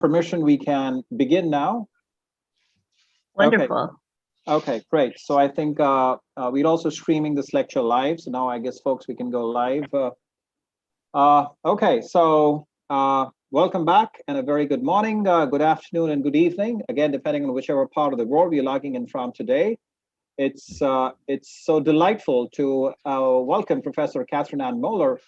permission, we can begin now. Wonderful. Okay, great. So I think we're also streaming this lecture live. So now I guess, folks, we can go live. Okay, so welcome back and a very good morning, good afternoon, and good evening. Again, depending on whichever part of the world you're logging in from today. It's so delightful to welcome Professor Kathryn Moeller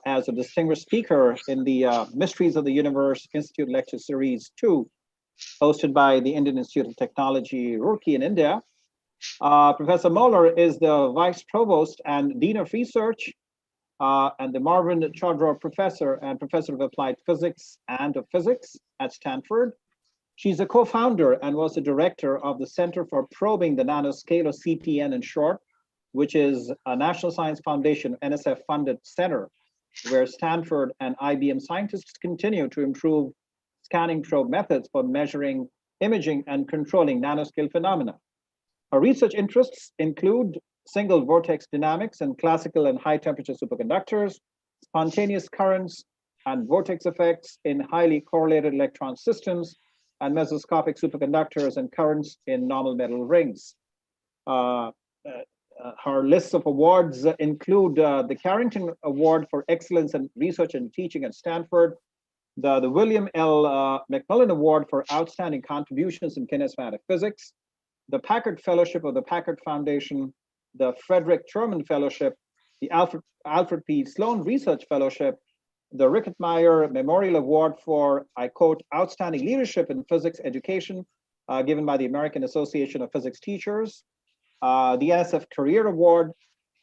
as a distinguished speaker in the Mysteries of the Universe Institute Lecture Series 2, hosted by the Indian Institute of Technology, Roorkee in India. Professor Moeller is the Vice Provost and Dean of Research and the Marvin Chodron Professor and Professor of Applied Physics and of Physics at Stanford. She's a co-founder and was the director of the Center for Probing the Nanoscale, or CPN in short, which is a National Science Foundation, NSF-funded center, where Stanford and IBM scientists continue to improve scanning probe methods for measuring, imaging, and controlling nanoscale phenomena. Her research interests include single vortex dynamics and classical and high temperature superconductors, spontaneous currents and vortex effects in highly correlated electron systems, and mesoscopic superconductors and currents in normal metal rings. Her list of awards include the Carrington Award for Excellence in Research and Teaching at Stanford, the William L. McMillan Award for Outstanding Contributions in Condensed Matter Physics, the Packard Fellowship of the Packard Foundation, the Frederick Terman Fellowship, the Alfred P. Sloan Research Fellowship, the Rickett Meyer Memorial Award for, I quote, Outstanding Leadership in Physics Education, given by the American Association of Physics Teachers, the NSF Career Award,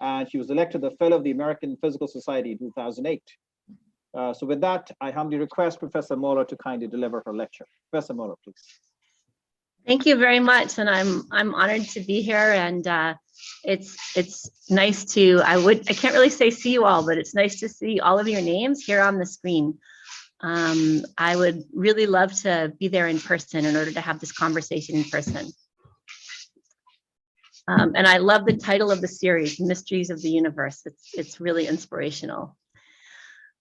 and she was elected the Fellow of the American Physical Society in 2008. So with that, I humbly request Professor Moeller to kindly deliver her lecture. Professor Moeller, please. Thank you very much, and I'm honored to be here. And it's nice to I can't really say see you all, but it's nice to see all of your names here on the screen. I would really love to be there in person in order to have this conversation in person. And I love the title of the series, Mysteries of the Universe. It's really inspirational.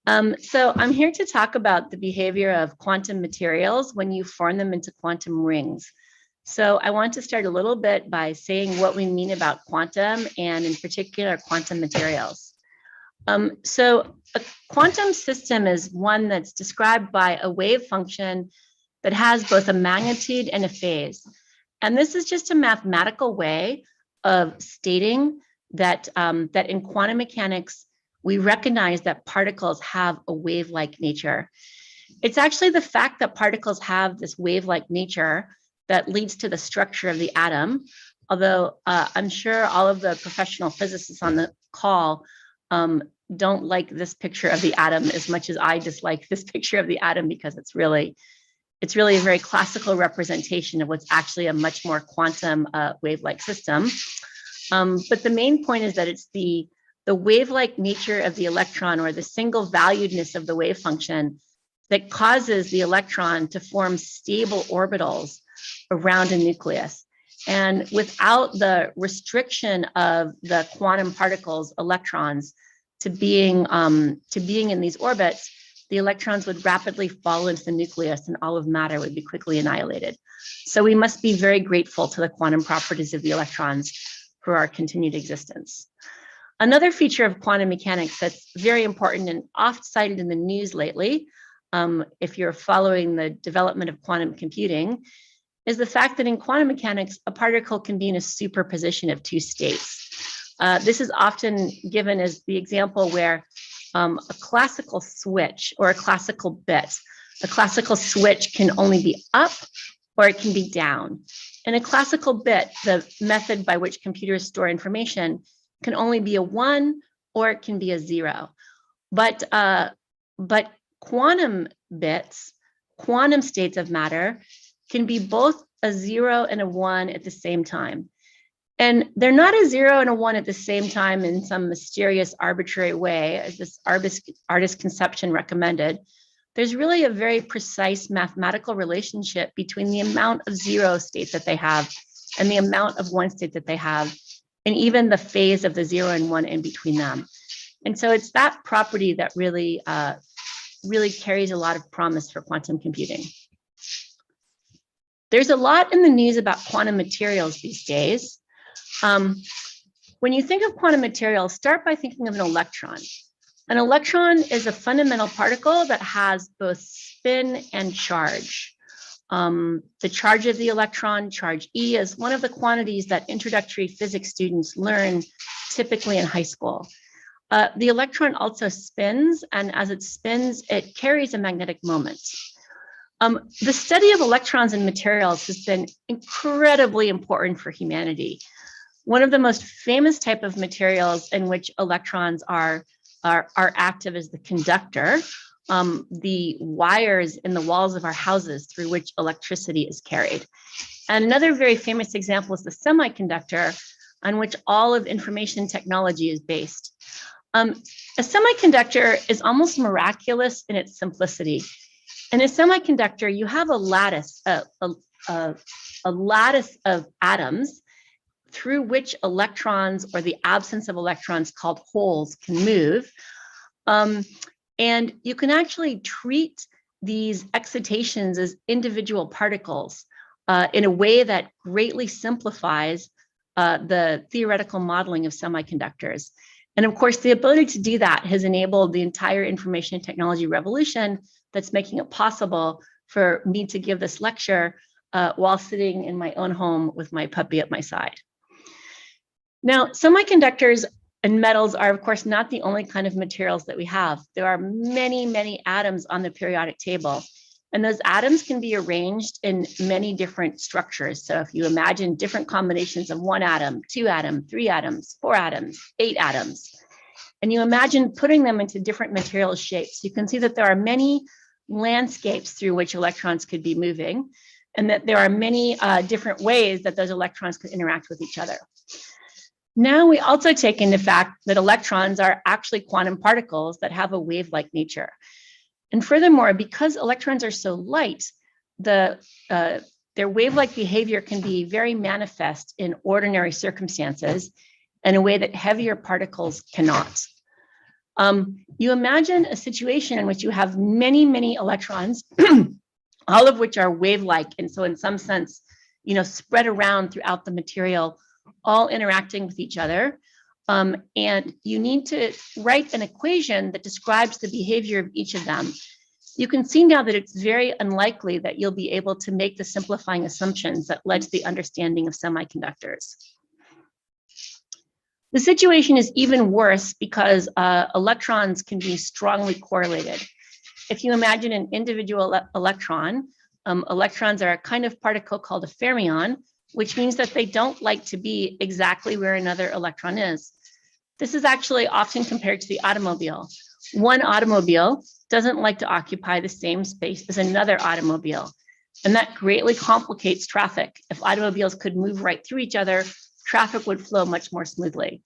So I'm here to talk about the behavior of quantum materials when you form them into quantum rings. So I want to start a little bit by saying what we mean about quantum, and in particular, quantum materials. So a quantum system is one that's described by a wave function that has both a magnitude and a phase. And this is just a mathematical way of stating that, that in quantum mechanics, we recognize that particles have a wave-like nature. It's actually the fact that particles have this wave-like nature that leads to the structure of the atom. Although I'm sure all of the professional physicists on the call don't like this picture of the atom as much as I dislike this picture of the atom, because it's really a very classical representation of what's actually a much more quantum wave-like system. But the main point is that it's the wave-like nature of the electron, or the single valuedness of the wave function, that causes the electron to form stable orbitals around a nucleus. And without the restriction of the quantum particles, electrons, to being in these orbits, the electrons would rapidly fall into the nucleus and all of matter would be quickly annihilated. So we must be very grateful to the quantum properties of the electrons for our continued existence. Another feature of quantum mechanics that's very important and oft cited in the news lately, if you're following the development of quantum computing, is the fact that in quantum mechanics, a particle can be in a superposition of two states. This is often given as the example where a classical switch or a classical bit, a classical switch can only be up or it can be down. In a classical bit, the method by which computers store information can only be a 1 or it can be a 0. But quantum bits, quantum states of matter, can be both a 0 and a 1 at the same time. And they're not a 0 and a 1 at the same time in some mysterious arbitrary way, as this artist conception recommended. There's really a very precise mathematical relationship between the amount of 0 states that they have and the amount of 1 state that they have, and even the phase of the 0 and 1 in between them. And so it's that property that really really carries a lot of promise for quantum computing. There's a lot in the news about quantum materials these days. When you think of quantum materials, start by thinking of an electron. An electron is a fundamental particle that has both spin and charge. The charge of the electron, charge E, is one of the quantities that introductory physics students learn typically in high school. The electron also spins, and as it spins, it carries a magnetic moment. The study of electrons and materials has been incredibly important for humanity. One of the most famous type of materials in which electrons are active is the conductor, the wires in the walls of our houses through which electricity is carried. And another very famous example is the semiconductor, on which all of information technology is based. A semiconductor is almost miraculous in its simplicity. In a semiconductor, you have a lattice, a lattice of atoms through which electrons, or the absence of electrons called holes, can move. And you can actually treat these excitations as individual particles in a way that greatly simplifies the theoretical modeling of semiconductors. And of course, the ability to do that has enabled the entire information technology revolution that's making it possible for me to give this lecture while sitting in my own home with my puppy at my side. Now, semiconductors and metals are, of course, not the only kind of materials that we have. There are many, many atoms on the periodic table, and those atoms can be arranged in many different structures. So if you imagine different combinations of 1 atom, 2 atoms, 3 atoms, 4 atoms, 8 atoms, and you imagine putting them into different material shapes, you can see that there are many landscapes through which electrons could be moving, and that there are many different ways that those electrons could interact with each other. Now we also take into fact that electrons are actually quantum particles that have a wave-like nature. And furthermore, because electrons are so light, their wave-like behavior can be very manifest in ordinary circumstances in a way that heavier particles cannot. You imagine a situation in which you have many, many electrons, all of which are wave-like, and so in some sense, spread around throughout the material, all interacting with each other. And you need to write an equation that describes the behavior of each of them. You can see now that it's very unlikely that you'll be able to make the simplifying assumptions that led to the understanding of semiconductors. The situation is even worse because electrons can be strongly correlated. If you imagine an individual electron, electrons are a kind of particle called a fermion, which means that they don't like to be exactly where another electron is. This is actually often compared to the automobile. One automobile doesn't like to occupy the same space as another automobile, and that greatly complicates traffic. If automobiles could move right through each other, traffic would flow much more smoothly.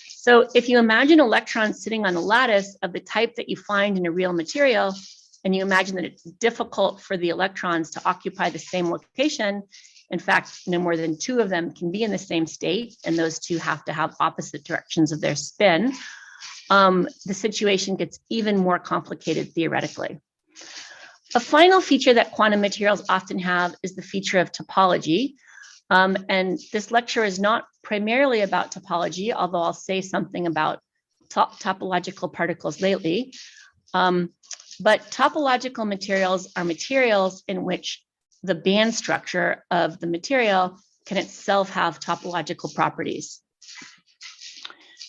So if you imagine electrons sitting on a lattice of the type that you find in a real material, and you imagine that it's difficult for the electrons to occupy the same location, in fact, no more than 2 of them can be in the same state, and those 2 have to have opposite directions of their spin, the situation gets even more complicated theoretically. A final feature that quantum materials often have is the feature of topology. And this lecture is not primarily about topology, although I'll say something about topological particles lately. But topological materials are materials in which the band structure of the material can itself have topological properties.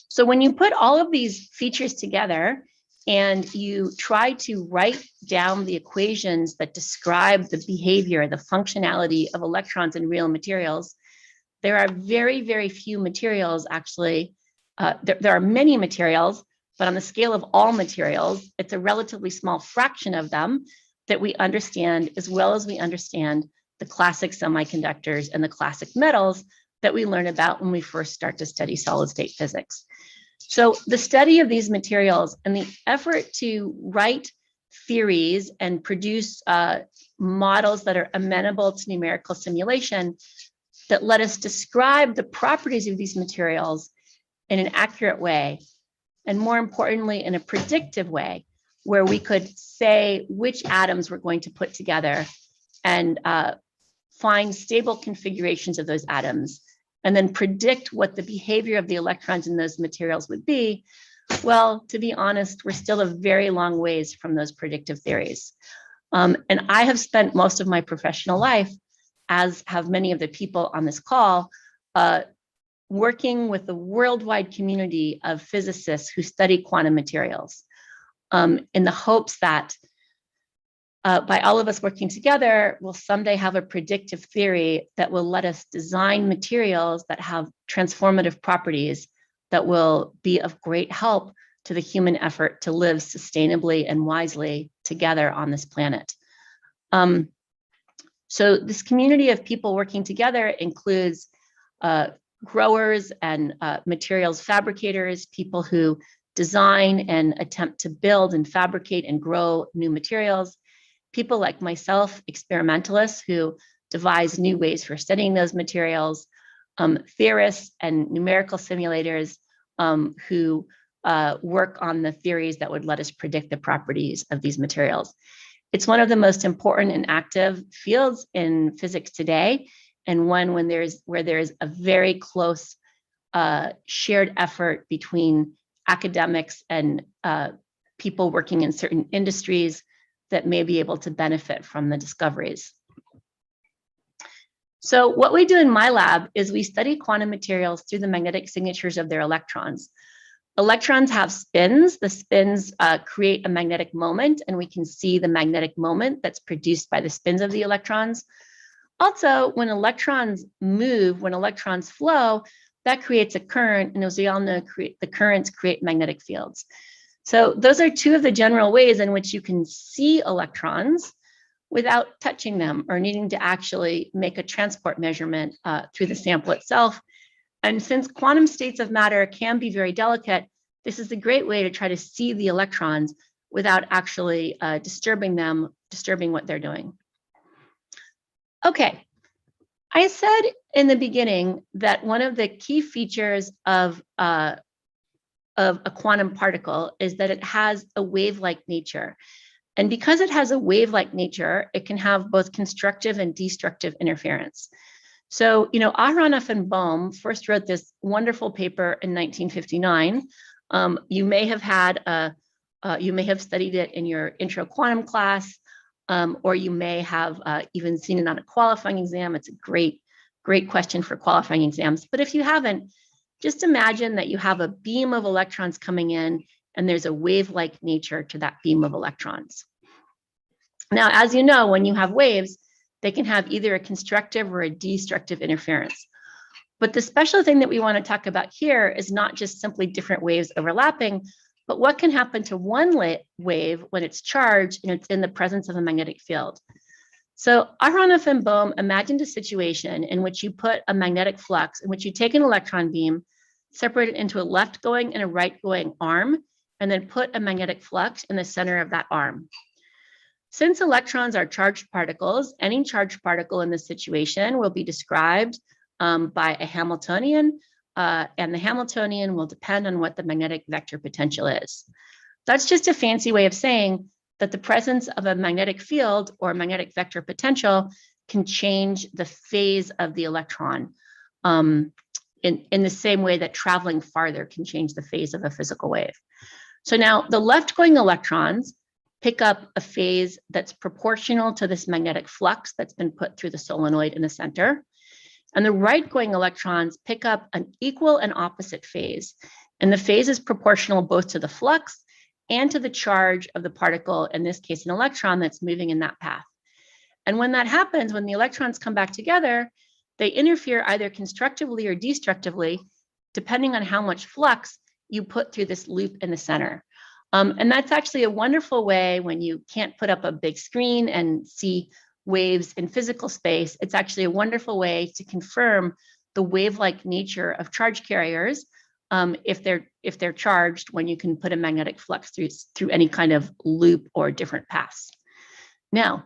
So when you put all of these features together and you try to write down the equations that describe the behavior, the functionality of electrons in real materials, there are very, very few materials actually. There are many materials, but on the scale of all materials, it's a relatively small fraction of them that we understand, as well as we understand the classic semiconductors and the classic metals that we learn about when we first start to study solid state physics. So the study of these materials and the effort to write theories and produce models that are amenable to numerical simulation that let us describe the properties of these materials in an accurate way, and more importantly, in a predictive way, where we could say which atoms we're going to put together and find stable configurations of those atoms, and then predict what the behavior of the electrons in those materials would be, well, to be honest, we're still a very long ways from those predictive theories. And I have spent most of my professional life, as have many of the people on this call, working with the worldwide community of physicists who study quantum materials, in the hopes that by all of us working together, we'll someday have a predictive theory that will let us design materials that have transformative properties that will be of great help to the human effort to live sustainably and wisely together on this planet. So this community of people working together includes growers and materials fabricators, people who design and attempt to build and fabricate and grow new materials, people like myself, experimentalists who devise new ways for studying those materials, theorists and numerical simulators who work on the theories that would let us predict the properties of these materials. It's one of the most important and active fields in physics today, and one where there's a very close shared effort between academics and people working in certain industries that may be able to benefit from the discoveries. So what we do in my lab is we study quantum materials through the magnetic signatures of their electrons. Electrons have spins. The spins create a magnetic moment, and we can see the magnetic moment that's produced by the spins of the electrons. Also, when electrons move, when electrons flow, that creates a current, and as we all know, the currents create magnetic fields. So those are two of the general ways in which you can see electrons without touching them or needing to actually make a transport measurement through the sample itself. And since quantum states of matter can be very delicate, this is a great way to try to see the electrons without actually disturbing them, disturbing what they're doing. Okay, I said in the beginning that one of the key features of a quantum particle is that it has a wave-like nature. And because it has a wave-like nature, it can have both constructive and destructive interference. So, Aharonov and Bohm first wrote this wonderful paper in 1959. You may have studied it in your intro quantum class, or you may have even seen it on a qualifying exam. It's a great question for qualifying exams. But if you haven't, just imagine that you have a beam of electrons coming in, and there's a wave-like nature to that beam of electrons. Now, as you know, when you have waves, they can have either a constructive or a destructive interference. But the special thing that we want to talk about here is not just simply different waves overlapping, but what can happen to one wave when it's charged and it's in the presence of a magnetic field. So Aharonov and Bohm imagined a situation in which you put a magnetic flux, in which you take an electron beam, separate it into a left-going and a right-going arm, and then put a magnetic flux in the center of that arm. Since electrons are charged particles, any charged particle in this situation will be described by a Hamiltonian, and the Hamiltonian will depend on what the magnetic vector potential is. That's just a fancy way of saying that the presence of a magnetic field or magnetic vector potential can change the phase of the electron in the same way that traveling farther can change the phase of a physical wave. So now the left-going electrons pick up a phase that's proportional to this magnetic flux that's been put through the solenoid in the center. And the right-going electrons pick up an equal and opposite phase. And the phase is proportional both to the flux and to the charge of the particle, in this case, an electron that's moving in that path. And when that happens, when the electrons come back together, they interfere either constructively or destructively, depending on how much flux you put through this loop in the center. And that's actually a wonderful way when you can't put up a big screen and see waves in physical space. It's actually a wonderful way to confirm the wave-like nature of charge carriers if they're charged, when you can put a magnetic flux through any kind of loop or different paths. Now,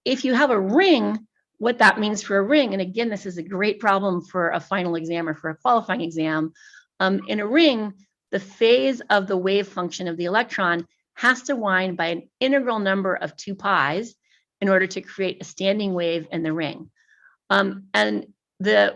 if you have a ring, what that means for a ring, and again, this is a great problem for a final exam or for a qualifying exam. In a ring, the phase of the wave function of the electron has to wind by an integral number of 2 pi's in order to create a standing wave in the ring. And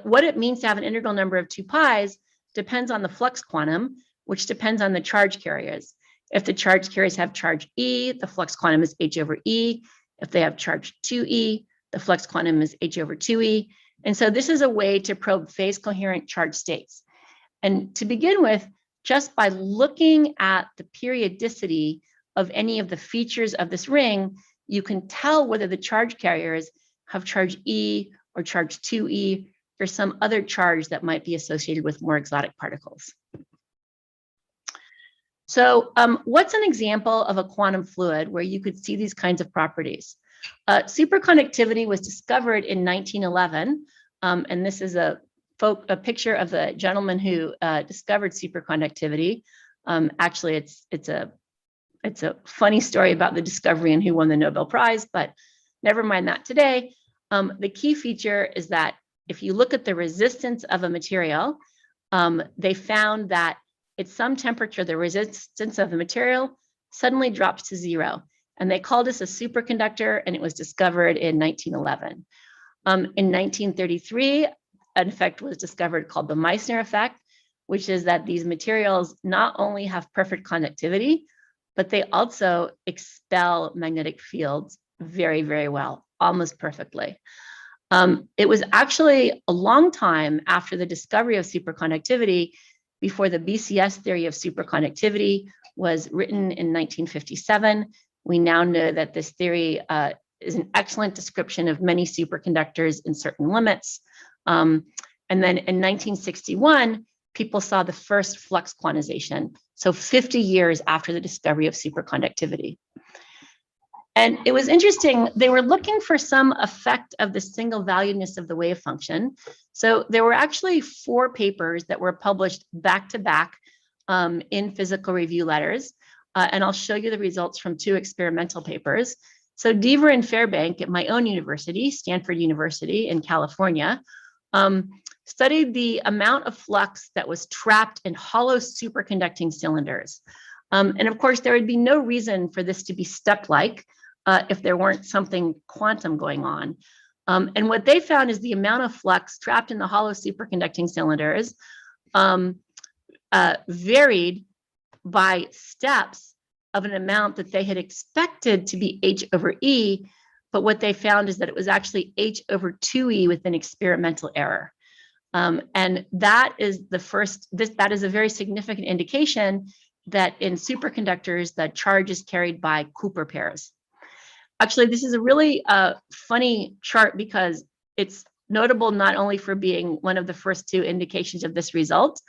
what it means to have an integral number of 2 pi's depends on the flux quantum, which depends on the charge carriers. If the charge carriers have charge E, the flux quantum is h over E. If they have charge 2E, the flux quantum is h over 2E. And so this is a way to probe phase coherent charge states. And to begin with, just by looking at the periodicity of any of the features of this ring, you can tell whether the charge carriers have charge E or charge 2E or some other charge that might be associated with more exotic particles. So what's an example of a quantum fluid where you could see these kinds of properties? Superconductivity was discovered in 1911, and this is a picture of the gentleman who discovered superconductivity. Actually, it's a funny story about the discovery and who won the Nobel Prize, but never mind that today. The key feature is that if you look at the resistance of a material, they found that at some temperature, the resistance of the material suddenly drops to 0. And they called this a superconductor, and it was discovered in 1911. In 1933, an effect was discovered called the Meissner effect, which is that these materials not only have perfect conductivity, but they also expel magnetic fields very, very well, almost perfectly. It was actually a long time after the discovery of superconductivity before the BCS theory of superconductivity was written in 1957. We now know that this theory is an excellent description of many superconductors in certain limits. And then in 1961, people saw the first flux quantization, so 50 years after the discovery of superconductivity. And it was interesting, they were looking for some effect of the single valuedness of the wave function. So there were actually 4 papers that were published back to back in physical review letters. And I'll show you the results from 2 experimental papers. So Deaver and Fairbank at my own university, Stanford University in California, studied the amount of flux that was trapped in hollow superconducting cylinders. And of course, there would be no reason for this to be step-like if there weren't something quantum going on. And what they found is the amount of flux trapped in the hollow superconducting cylinders varied by steps of an amount that they had expected to be h over E, but what they found is that it was actually h over 2E with an experimental error. And that is that is a very significant indication that in superconductors, the charge is carried by Cooper pairs. Actually, this is a really funny chart because it's notable not only for being one of the first 2 indications of this result,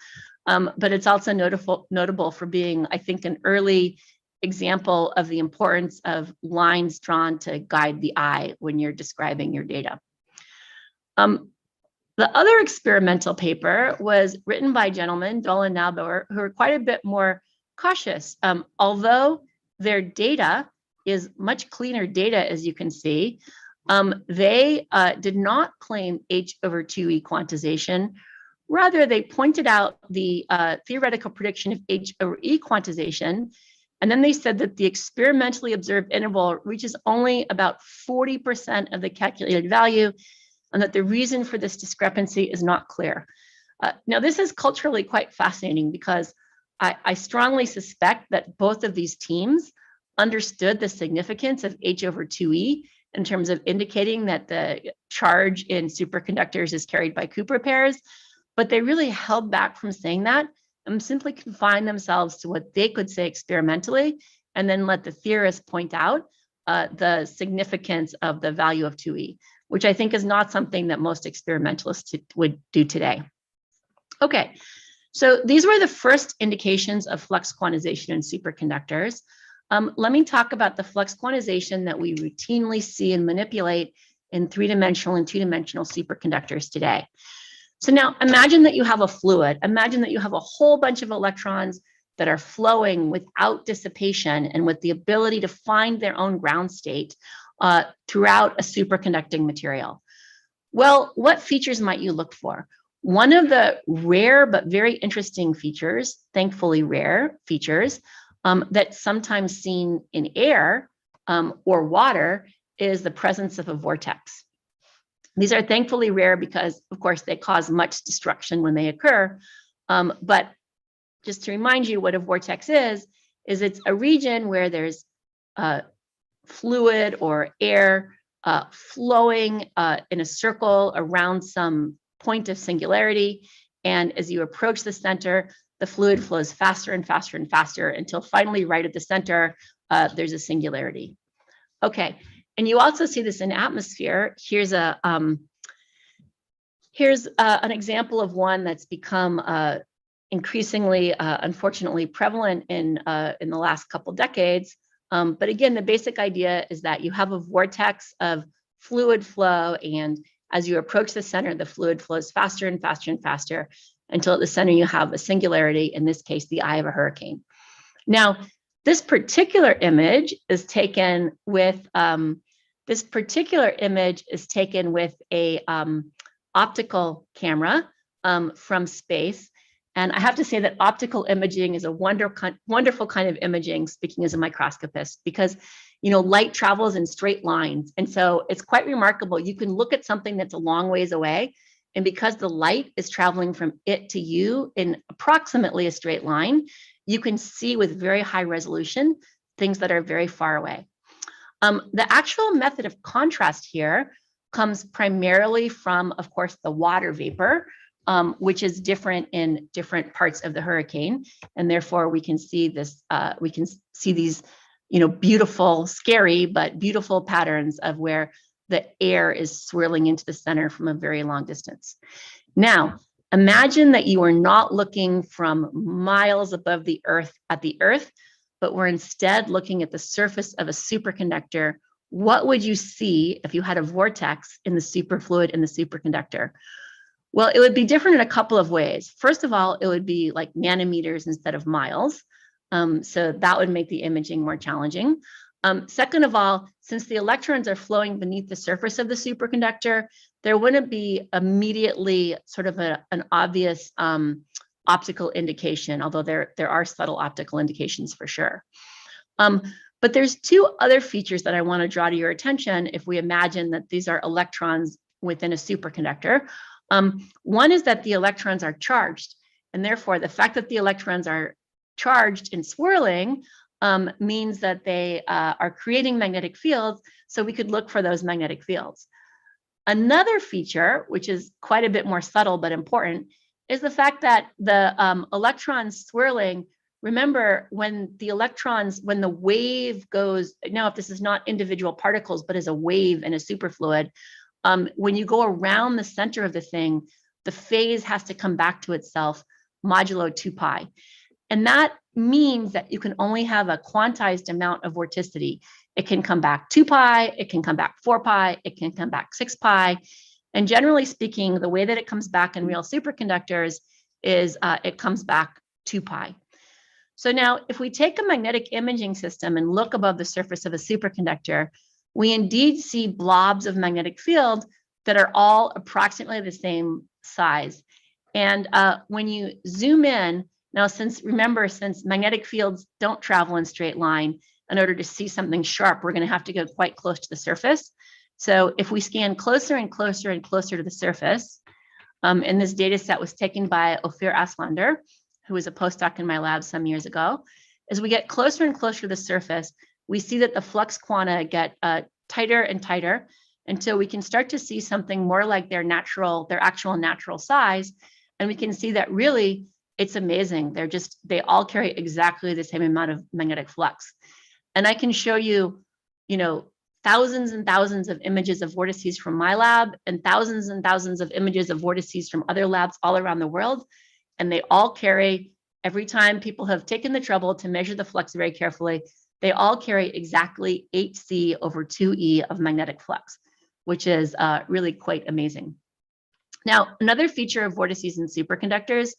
but it's also notable for being, I think, an early example of the importance of lines drawn to guide the eye when you're describing your data. The other experimental paper was written by gentlemen, Doll and Naubauer, who are quite a bit more cautious. Although their data is much cleaner data, as you can see, they did not claim h over 2E quantization. Rather, they pointed out the theoretical prediction of h over E quantization, and then they said that the experimentally observed interval reaches only about 40% of the calculated value, and that the reason for this discrepancy is not clear. Now, this is culturally quite fascinating because I strongly suspect that both of these teams understood the significance of h over 2E in terms of indicating that the charge in superconductors is carried by Cooper pairs, but they really held back from saying that and simply confined themselves to what they could say experimentally, and then let the theorists point out the significance of the value of 2E, which I think is not something that most experimentalists would do today. Okay, so these were the first indications of flux quantization in superconductors. Let me talk about the flux quantization that we routinely see and manipulate in 3-dimensional and 2-dimensional superconductors today. So now imagine that you have a fluid. Imagine that you have a whole bunch of electrons that are flowing without dissipation and with the ability to find their own ground state throughout a superconducting material. Well, what features might you look for? One of the rare but very interesting features, thankfully rare features, that's sometimes seen in air or water is the presence of a vortex. These are thankfully rare because, of course, they cause much destruction when they occur. But just to remind you what a vortex is it's a region where there's fluid or air flowing in a circle around some point of singularity. And as you approach the center, the fluid flows faster and faster and faster until finally right at the center, there's a singularity. Okay, and you also see this in atmosphere. Here's an example of one that's become increasingly, unfortunately, prevalent in the last couple decades. But again, the basic idea is that you have a vortex of fluid flow, and as you approach the center, the fluid flows faster and faster and faster until at the center you have a singularity, in this case, the eye of a hurricane. Now, this particular image is taken with a optical camera from space. And I have to say that optical imaging is a wonderful kind of imaging, speaking as a microscopist, because light travels in straight lines. And so it's quite remarkable. You can look at something that's a long ways away, and because the light is traveling from it to you in approximately a straight line, you can see with very high resolution things that are very far away. The actual method of contrast here comes primarily from, of course, the water vapor, which is different in different parts of the hurricane, and therefore we can see this. We can see these, beautiful, scary but beautiful patterns of where the air is swirling into the center from a very long distance. Now, imagine that you are not looking from miles above the Earth at the Earth, but we're instead looking at the surface of a superconductor. What would you see if you had a vortex in the superfluid in the superconductor? Well, it would be different in a couple of ways. First of all, it would be like nanometers instead of miles. So that would make the imaging more challenging. Second of all, since the electrons are flowing beneath the surface of the superconductor, there wouldn't be immediately sort of an obvious optical indication, although there are subtle optical indications for sure. But there's two other features that I want to draw to your attention if we imagine that these are electrons within a superconductor. One is that the electrons are charged, and therefore the fact that the electrons are charged and swirling means that they are creating magnetic fields, so we could look for those magnetic fields. Another feature, which is quite a bit more subtle but important, is the fact that the electrons swirling, remember when the wave goes, now if this is not individual particles, but as a wave in a superfluid, when you go around the center of the thing, the phase has to come back to itself modulo 2 pi. And that means that you can only have a quantized amount of vorticity. It can come back 2 pi, it can come back 4 pi, it can come back 6 pi. And generally speaking, the way that it comes back in real superconductors is it comes back 2 pi. So now if we take a magnetic imaging system and look above the surface of a superconductor, we indeed see blobs of magnetic field that are all approximately the same size. And when you zoom in, now since magnetic fields don't travel in straight line, in order to see something sharp, we're going to have to go quite close to the surface. So if we scan closer and closer and closer to the surface, and this data set was taken by Ophir Aslander, who was a postdoc in my lab some years ago, as we get closer and closer to the surface, we see that the flux quanta get tighter and tighter until we can start to see something more like their actual natural size. And we can see that really it's amazing. They all carry exactly the same amount of magnetic flux. And I can show you, thousands and thousands of images of vortices from my lab and thousands of images of vortices from other labs all around the world. And they all carry, every time people have taken the trouble to measure the flux very carefully, they all carry exactly 8c over 2e of magnetic flux, which is really quite amazing. Now, another feature of vortices in superconductors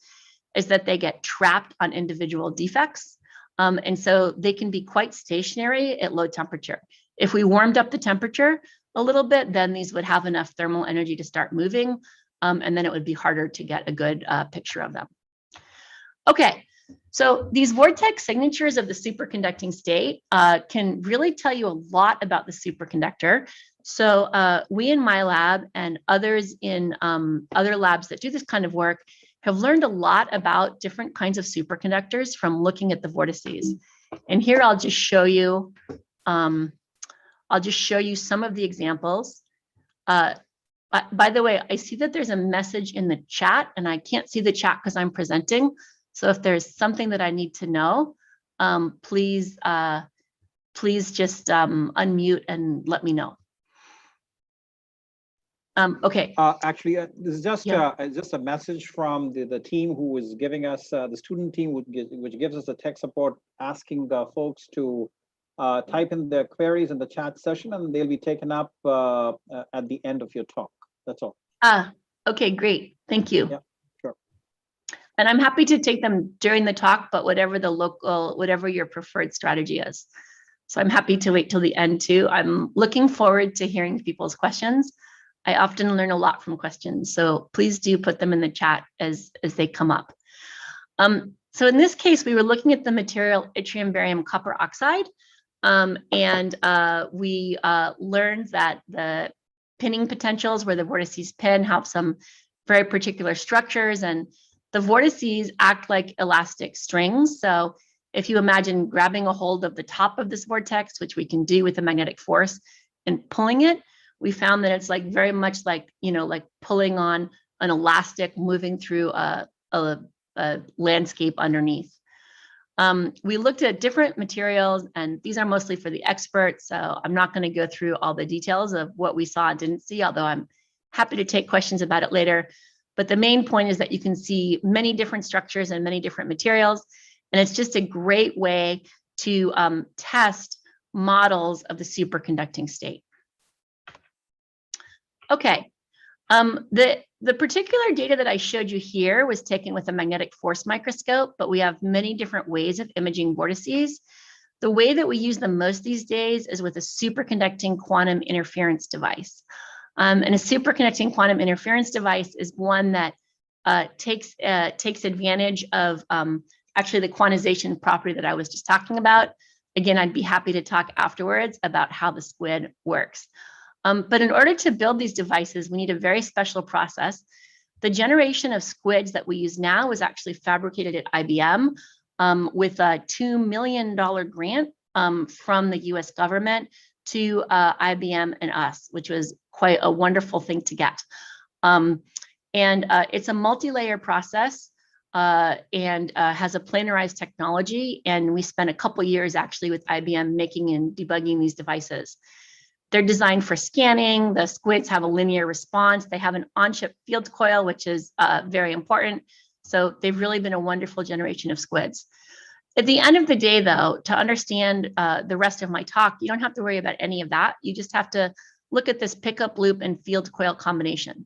is that they get trapped on individual defects. And so they can be quite stationary at low temperature. If we warmed up the temperature a little bit, then these would have enough thermal energy to start moving, and then it would be harder to get a good picture of them. Okay, So these vortex signatures of the superconducting state can really tell you a lot about the superconductor. So we in my lab and others in other labs that do this kind of work have learned a lot about different kinds of superconductors from looking at the vortices. And here I'll just show you some of the examples. By the way, I see that there's a message in the chat, and I can't see the chat because I'm presenting. So if there's something that I need to know, please just unmute and let me know. Okay. Actually, this is just a message from the team who is giving us the student team, which gives us the tech support, asking the folks to type in their queries in the chat session, and they'll be taken up at the end of your talk. That's all. Okay, great. Thank you. Yeah, sure. And I'm happy to take them during the talk, but whatever your preferred strategy is. So I'm happy to wait till the end too. I'm looking forward to hearing people's questions. I often learn a lot from questions, so please do put them in the chat as they come up. So in this case, we were looking at the material yttrium barium copper oxide, and we learned that the pinning potentials where the vortices pin have some very particular structures, and the vortices act like elastic strings. So if you imagine grabbing a hold of the top of this vortex, which we can do with a magnetic force, and pulling it, we found that it's like very much like, like pulling on an elastic moving through a landscape underneath. We looked at different materials, and these are mostly for the experts, so I'm not going to go through all the details of what we saw and didn't see, although I'm happy to take questions about it later. But the main point is that you can see many different structures and many different materials, and it's just a great way to test models of the superconducting state. Okay, the particular data that I showed you here was taken with a magnetic force microscope, but we have many different ways of imaging vortices. The way that we use them most these days is with a superconducting quantum interference device. And a superconducting quantum interference device is one that takes advantage of actually the quantization property that I was just talking about. Again, I'd be happy to talk afterwards about how the squid works. But in order to build these devices, we need a very special process. The generation of squids that we use now was actually fabricated at IBM with a $2 million grant from the US government to IBM and us, which was quite a wonderful thing to get. It's a multi-layer process and has a planarized technology. And we spent a couple years actually with IBM making and debugging these devices. They're designed for scanning. The squids have a linear response. They have an on-chip field coil, which is very important. So they've really been a wonderful generation of squids. At the end of the day, though, to understand the rest of my talk, you don't have to worry about any of that. You just have to look at this pickup loop and field coil combination.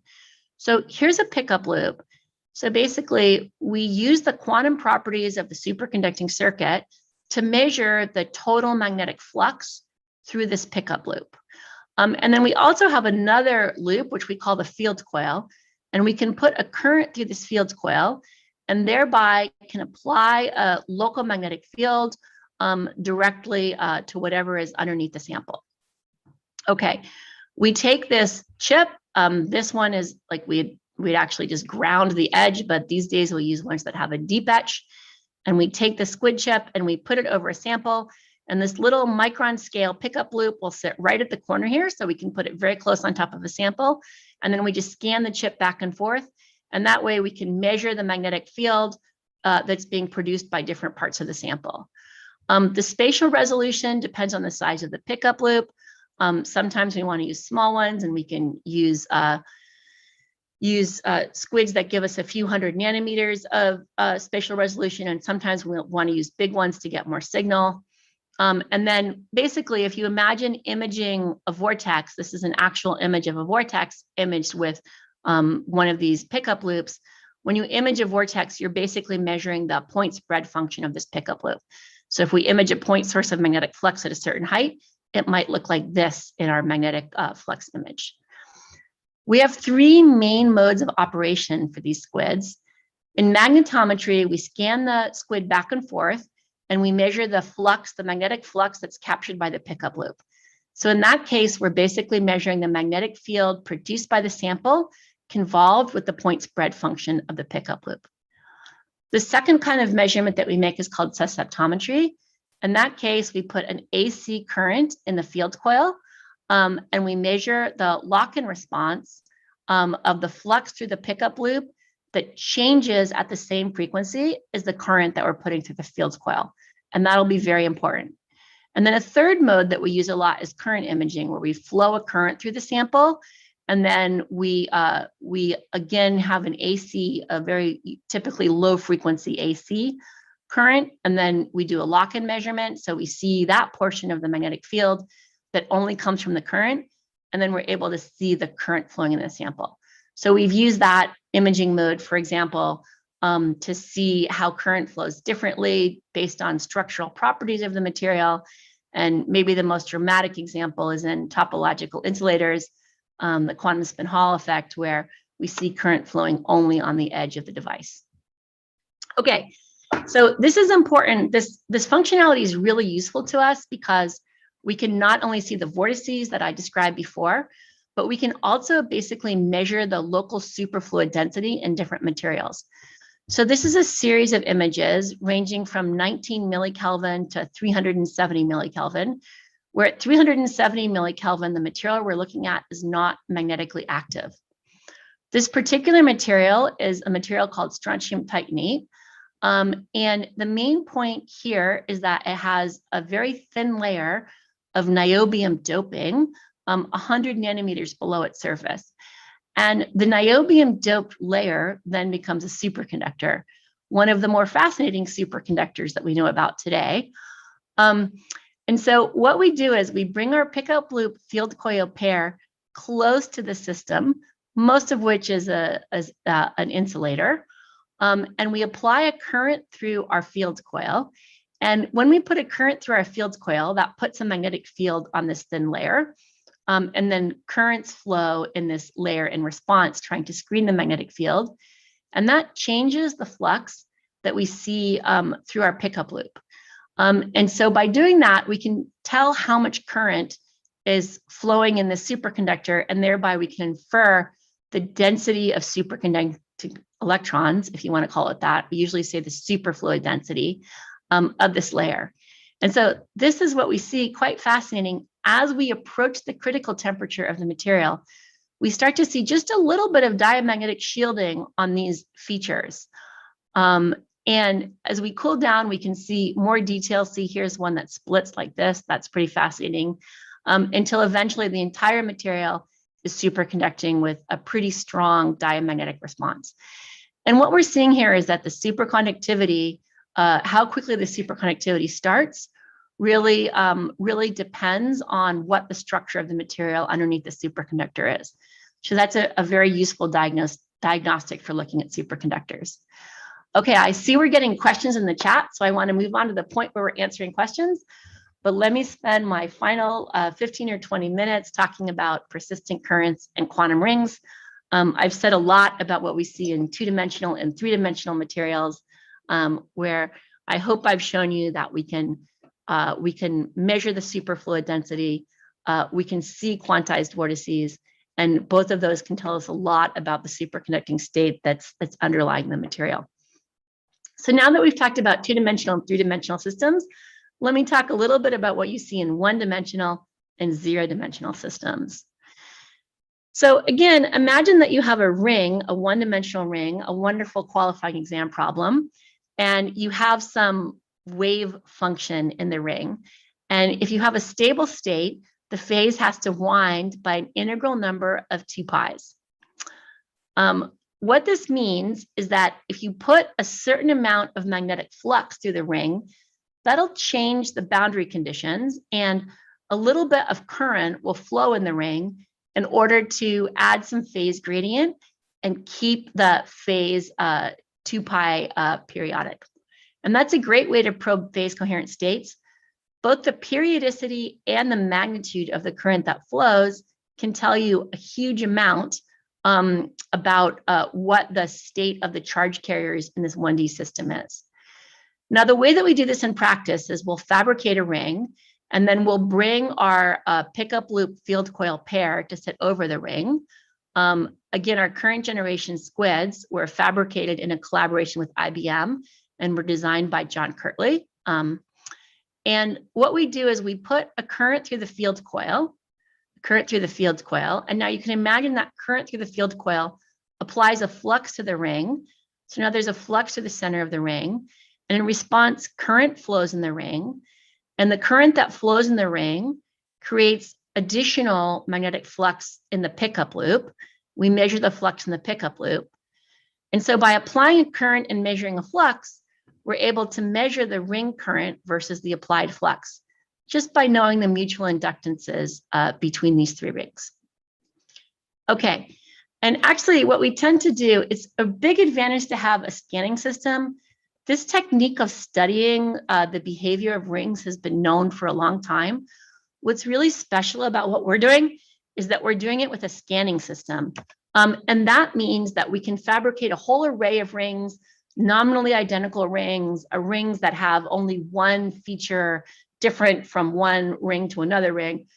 So here's a pickup loop. So basically, we use the quantum properties of the superconducting circuit to measure the total magnetic flux through this pickup loop. And then we also have another loop, which we call the field coil, and we can put a current through this field coil and thereby can apply a local magnetic field directly to whatever is underneath the sample. Okay, we take this chip. This one is like we'd actually just ground the edge, but these days we'll use ones that have a deep etch. And we take the squid chip and we put it over a sample. And this little micron scale pickup loop will sit right at the corner here, so we can put it very close on top of a sample. And then we just scan the chip back and forth. And that way we can measure the magnetic field that's being produced by different parts of the sample. The spatial resolution depends on the size of the pickup loop. Sometimes we want to use small ones, and we can use squids that give us a few hundred nanometers of spatial resolution. And sometimes we want to use big ones to get more signal. And then basically, if you imagine imaging a vortex, this is an actual image of a vortex imaged with one of these pickup loops. When you image a vortex, you're basically measuring the point spread function of this pickup loop. So if we image a point source of magnetic flux at a certain height, it might look like this in our magnetic flux image. We have three main modes of operation for these squids. In magnetometry, we scan the squid back and forth, and we measure the flux, the magnetic flux that's captured by the pickup loop. So in that case, we're basically measuring the magnetic field produced by the sample convolved with the point spread function of the pickup loop. The second kind of measurement that we make is called susceptometry. In that case, we put an AC current in the field coil, and we measure the lock-in response of the flux through the pickup loop that changes at the same frequency as the current that we're putting through the field coil. And that'll be very important. And then a third mode that we use a lot is current imaging, where we flow a current through the sample, and then we again have an AC, a very typically low frequency AC current, and then we do a lock-in measurement. So we see that portion of the magnetic field that only comes from the current, and then we're able to see the current flowing in the sample. So we've used that imaging mode, for example, to see how current flows differently based on structural properties of the material. And maybe the most dramatic example is in topological insulators, the quantum spin Hall effect, where we see current flowing only on the edge of the device. Okay, so this is important. This functionality is really useful to us because we can not only see the vortices that I described before, but we can also basically measure the local superfluid density in different materials. So this is a series of images ranging from 19 millikelvin to 370 millikelvin, where at 370 millikelvin, the material we're looking at is not magnetically active. This particular material is a material called strontium titanate. And the main point here is that it has a very thin layer of niobium doping, 100 nanometers below its surface. And the niobium doped layer then becomes a superconductor, one of the more fascinating superconductors that we know about today. And so what we do is we bring our pickup loop field coil pair close to the system, most of which is an insulator, and we apply a current through our field coil. And when we put a current through our field coil, that puts a magnetic field on this thin layer. And then currents flow in this layer in response, trying to screen the magnetic field. And that changes the flux that we see through our pickup loop. And so by doing that, we can tell how much current is flowing in the superconductor, and thereby we can infer the density of superconducting electrons, if you want to call it that. We usually say the superfluid density of this layer. And so this is what we see, quite fascinating. As we approach the critical temperature of the material, we start to see just a little bit of diamagnetic shielding on these features. And as we cool down, we can see more details. See, here's one that splits like this. That's pretty fascinating. Until eventually the entire material is superconducting with a pretty strong diamagnetic response. And what we're seeing here is that the superconductivity, how quickly the superconductivity starts, really depends on what the structure of the material underneath the superconductor is. So that's a very useful diagnostic for looking at superconductors. Okay, I see we're getting questions in the chat, so I want to move on to the point where we're answering questions. But let me spend my final 15 or 20 minutes talking about persistent currents and quantum rings. I've said a lot about what we see in two-dimensional and three-dimensional materials, where I hope I've shown you that we can measure the superfluid density, we can see quantized vortices, and both of those can tell us a lot about the superconducting state that's underlying the material. So now that we've talked about two-dimensional and three-dimensional systems, let me talk a little bit about what you see in one-dimensional and zero-dimensional systems. So again, imagine that you have a ring, a one-dimensional ring, a wonderful qualifying exam problem, and you have some wave function in the ring. And if you have a stable state, the phase has to wind by an integral number of 2 pi's. What this means is that if you put a certain amount of magnetic flux through the ring, that'll change the boundary conditions, and a little bit of current will flow in the ring in order to add some phase gradient and keep the phase 2 pi periodic. And that's a great way to probe phase coherent states. Both the periodicity and the magnitude of the current that flows can tell you a huge amount about what the state of the charge carriers in this 1D system is. Now, the way that we do this in practice is we'll fabricate a ring, and then we'll bring our pickup loop field coil pair to sit over the ring. Again, our current generation squids were fabricated in a collaboration with IBM and were designed by John Kirtley. And what we do is we put a current through the field coil, and now you can imagine that current through the field coil applies a flux to the ring. So now there's a flux to the center of the ring, and in response, current flows in the ring, and the current that flows in the ring creates additional magnetic flux in the pickup loop. We measure the flux in the pickup loop. And so by applying a current and measuring a flux, we're able to measure the ring current versus the applied flux, just by knowing the mutual inductances between these three rings. Okay, and actually what we tend to do, it's a big advantage to have a scanning system. This technique of studying the behavior of rings has been known for a long time. What's really special about what we're doing is that we're doing it with a scanning system. And that means that we can fabricate a whole array of rings, nominally identical rings, rings that have only one feature different from one ring to another ring.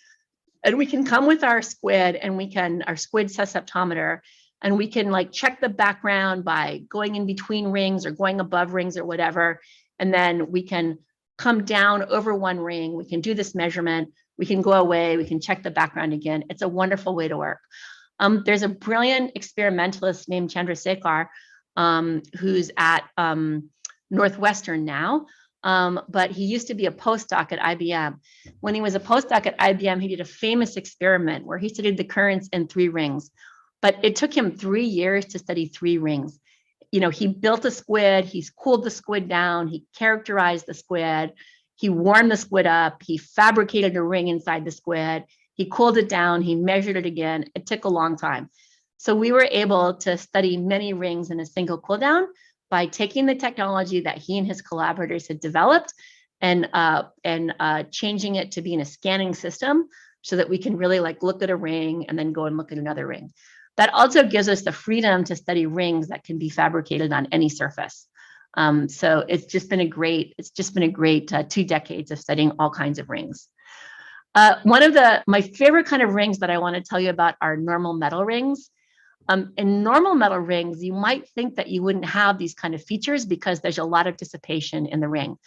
And we can come with our squid and our squid susceptometer, and we can like check the background by going in between rings or going above rings or whatever. And then we can come down over one ring. We can do this measurement. We can go away. We can check the background again. It's a wonderful way to work. There's a brilliant experimentalist named Chandrasekhar, who's at Northwestern now, but he used to be a postdoc at IBM. When he was a postdoc at IBM, he did a famous experiment where he studied the currents in 3 rings, but it took him 3 years to study 3 rings. You know, he built a squid, he's cooled the squid down, he characterized the squid, he warmed the squid up, he fabricated a ring inside the squid, he cooled it down, he measured it again. It took a long time. So we were able to study many rings in a single cool down by taking the technology that he and his collaborators had developed and changing it to be in a scanning system so that we can really like look at a ring and then go and look at another ring. That also gives us the freedom to study rings that can be fabricated on any surface. So it's just been a great 2 decades of studying all kinds of rings. One of my favorite kind of rings that I want to tell you about are normal metal rings. In normal metal rings, you might think that you wouldn't have these kind of features because there's a lot of dissipation in the ring.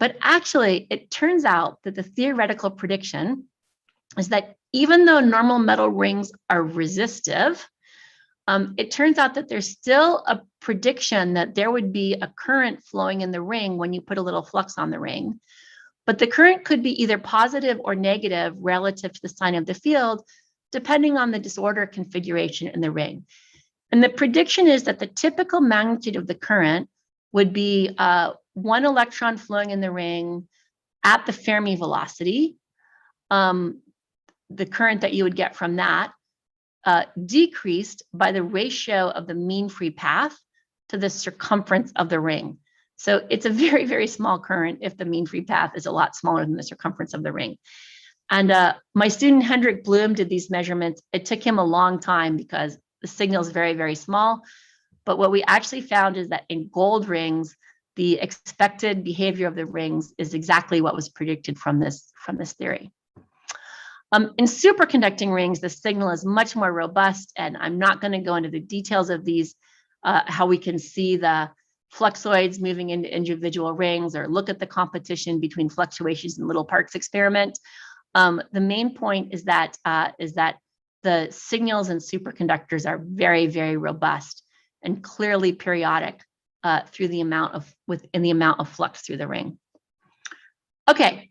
But actually, it turns out that the theoretical prediction is that even though normal metal rings are resistive, it turns out that there's still a prediction that there would be a current flowing in the ring when you put a little flux on the ring. But the current could be either positive or negative relative to the sign of the field, depending on the disorder configuration in the ring. And the prediction is that the typical magnitude of the current would be 1 electron flowing in the ring at the Fermi velocity. The current that you would get from that decreased by the ratio of the mean free path to the circumference of the ring. So it's a very, very small current if the mean free path is a lot smaller than the circumference of the ring. And my student Hendrik Bloom did these measurements. It took him a long time because the signal is very, very small. But what we actually found is that in gold rings, the expected behavior of the rings is exactly what was predicted from this theory. In superconducting rings, the signal is much more robust, and I'm not going to go into the details of these, how we can see the fluxoids moving into individual rings or look at the competition between fluctuations in little parts experiment. The main point is that the signals in superconductors are very, very robust and clearly periodic through the amount of flux through the ring. Okay,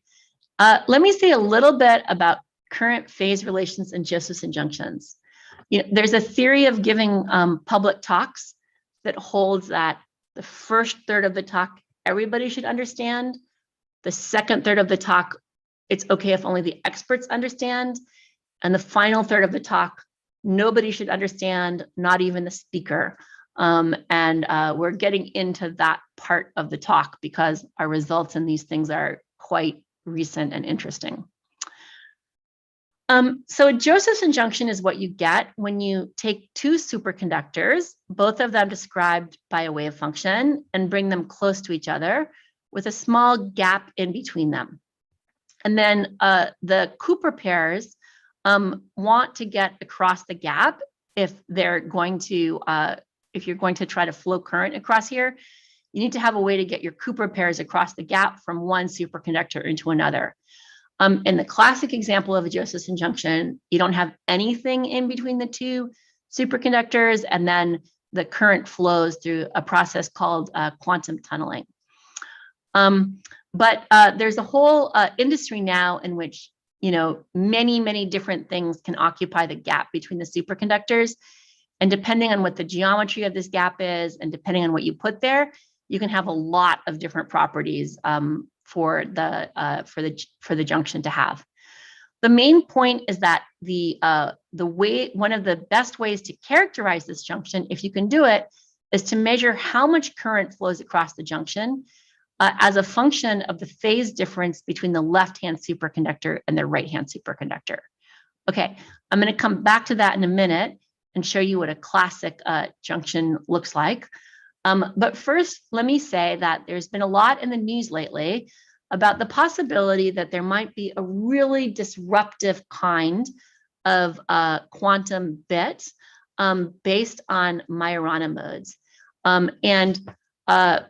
let me say a little bit about current phase relations and Joseph's injunctions. You know, there's a theory of giving public talks that holds that the first third of the talk everybody should understand. The second third of the talk, it's okay if only the experts understand. And the final third of the talk, nobody should understand, not even the speaker. We're getting into that part of the talk because our results in these things are quite recent and interesting. So a Josephson junction is what you get when you take two superconductors, both of them described by a wave function, and bring them close to each other with a small gap in between them. And then the Cooper pairs want to get across the gap if they're going to, if you're going to try to flow current across here. You need to have a way to get your Cooper pairs across the gap from one superconductor into another. In the classic example of a Josephson junction, you don't have anything in between the two superconductors, and then the current flows through a process called quantum tunneling. But there's a whole industry now in which, you know, many different things can occupy the gap between the superconductors. And depending on what the geometry of this gap is, and depending on what you put there, you can have a lot of different properties for the junction to have. The main point is that one of the best ways to characterize this junction, if you can do it, is to measure how much current flows across the junction as a function of the phase difference between the left-hand superconductor and the right-hand superconductor. Okay, I'm going to come back to that in a minute and show you what a classic junction looks like. But first, let me say that there's been a lot in the news lately about the possibility that there might be a really disruptive kind of quantum bit based on Majorana modes.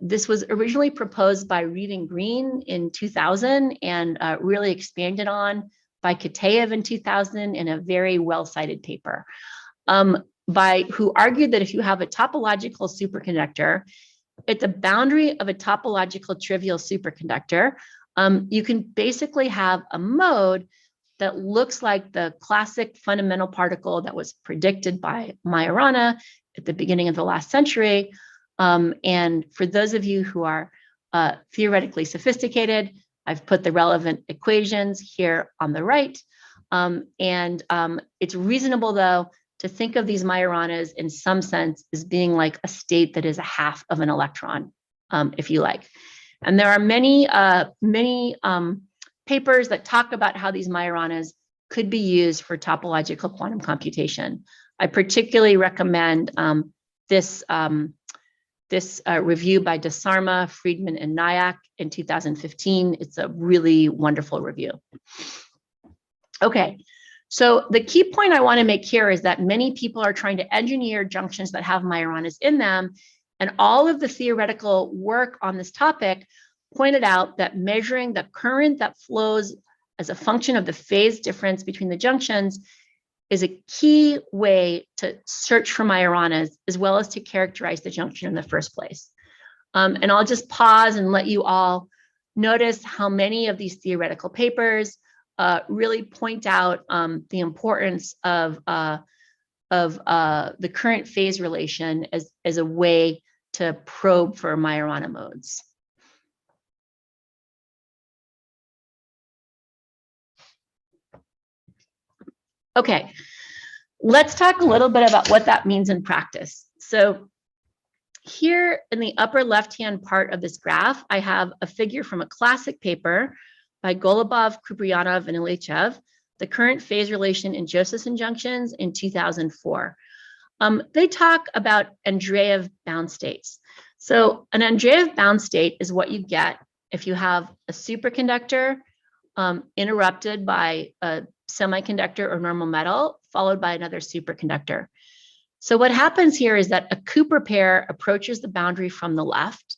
This was originally proposed by Reed and Green in 2000 and really expanded on by Kitaev in 2000 in a very well-cited paper. Who argued that if you have a topological superconductor at the boundary of a topological trivial superconductor, you can basically have a mode that looks like the classic fundamental particle that was predicted by Majorana at the beginning of the last century. And for those of you who are theoretically sophisticated, I've put the relevant equations here on the right. It's reasonable, though, to think of these Majoranas in some sense as being like a state that is a half of an electron, if you like. And there are many papers that talk about how these Majoranas could be used for topological quantum computation. I particularly recommend this review by DeSarma, Friedman, and Nyack in 2015. It's a really wonderful review. Okay. So the key point I want to make here is that many people are trying to engineer junctions that have Majoranas in them, and all of the theoretical work on this topic pointed out that measuring the current that flows as a function of the phase difference between the junctions is a key way to search for Majoranas, as well as to characterize the junction in the first place. And I'll just pause and let you all notice how many of these theoretical papers really point out the importance of the current phase relation as a way to probe for Majorana modes. Okay, let's talk a little bit about what that means in practice. So here in the upper left-hand part of this graph, I have a figure from a classic paper by Golubov, Kupriyanov, and Ilyichev, the current phase relation in Josephson junctions in 2004. They talk about Andreev bound states. So an Andreev bound state is what you get if you have a superconductor interrupted by a semiconductor or normal metal, followed by another superconductor. So what happens here is that a Cooper pair approaches the boundary from the left.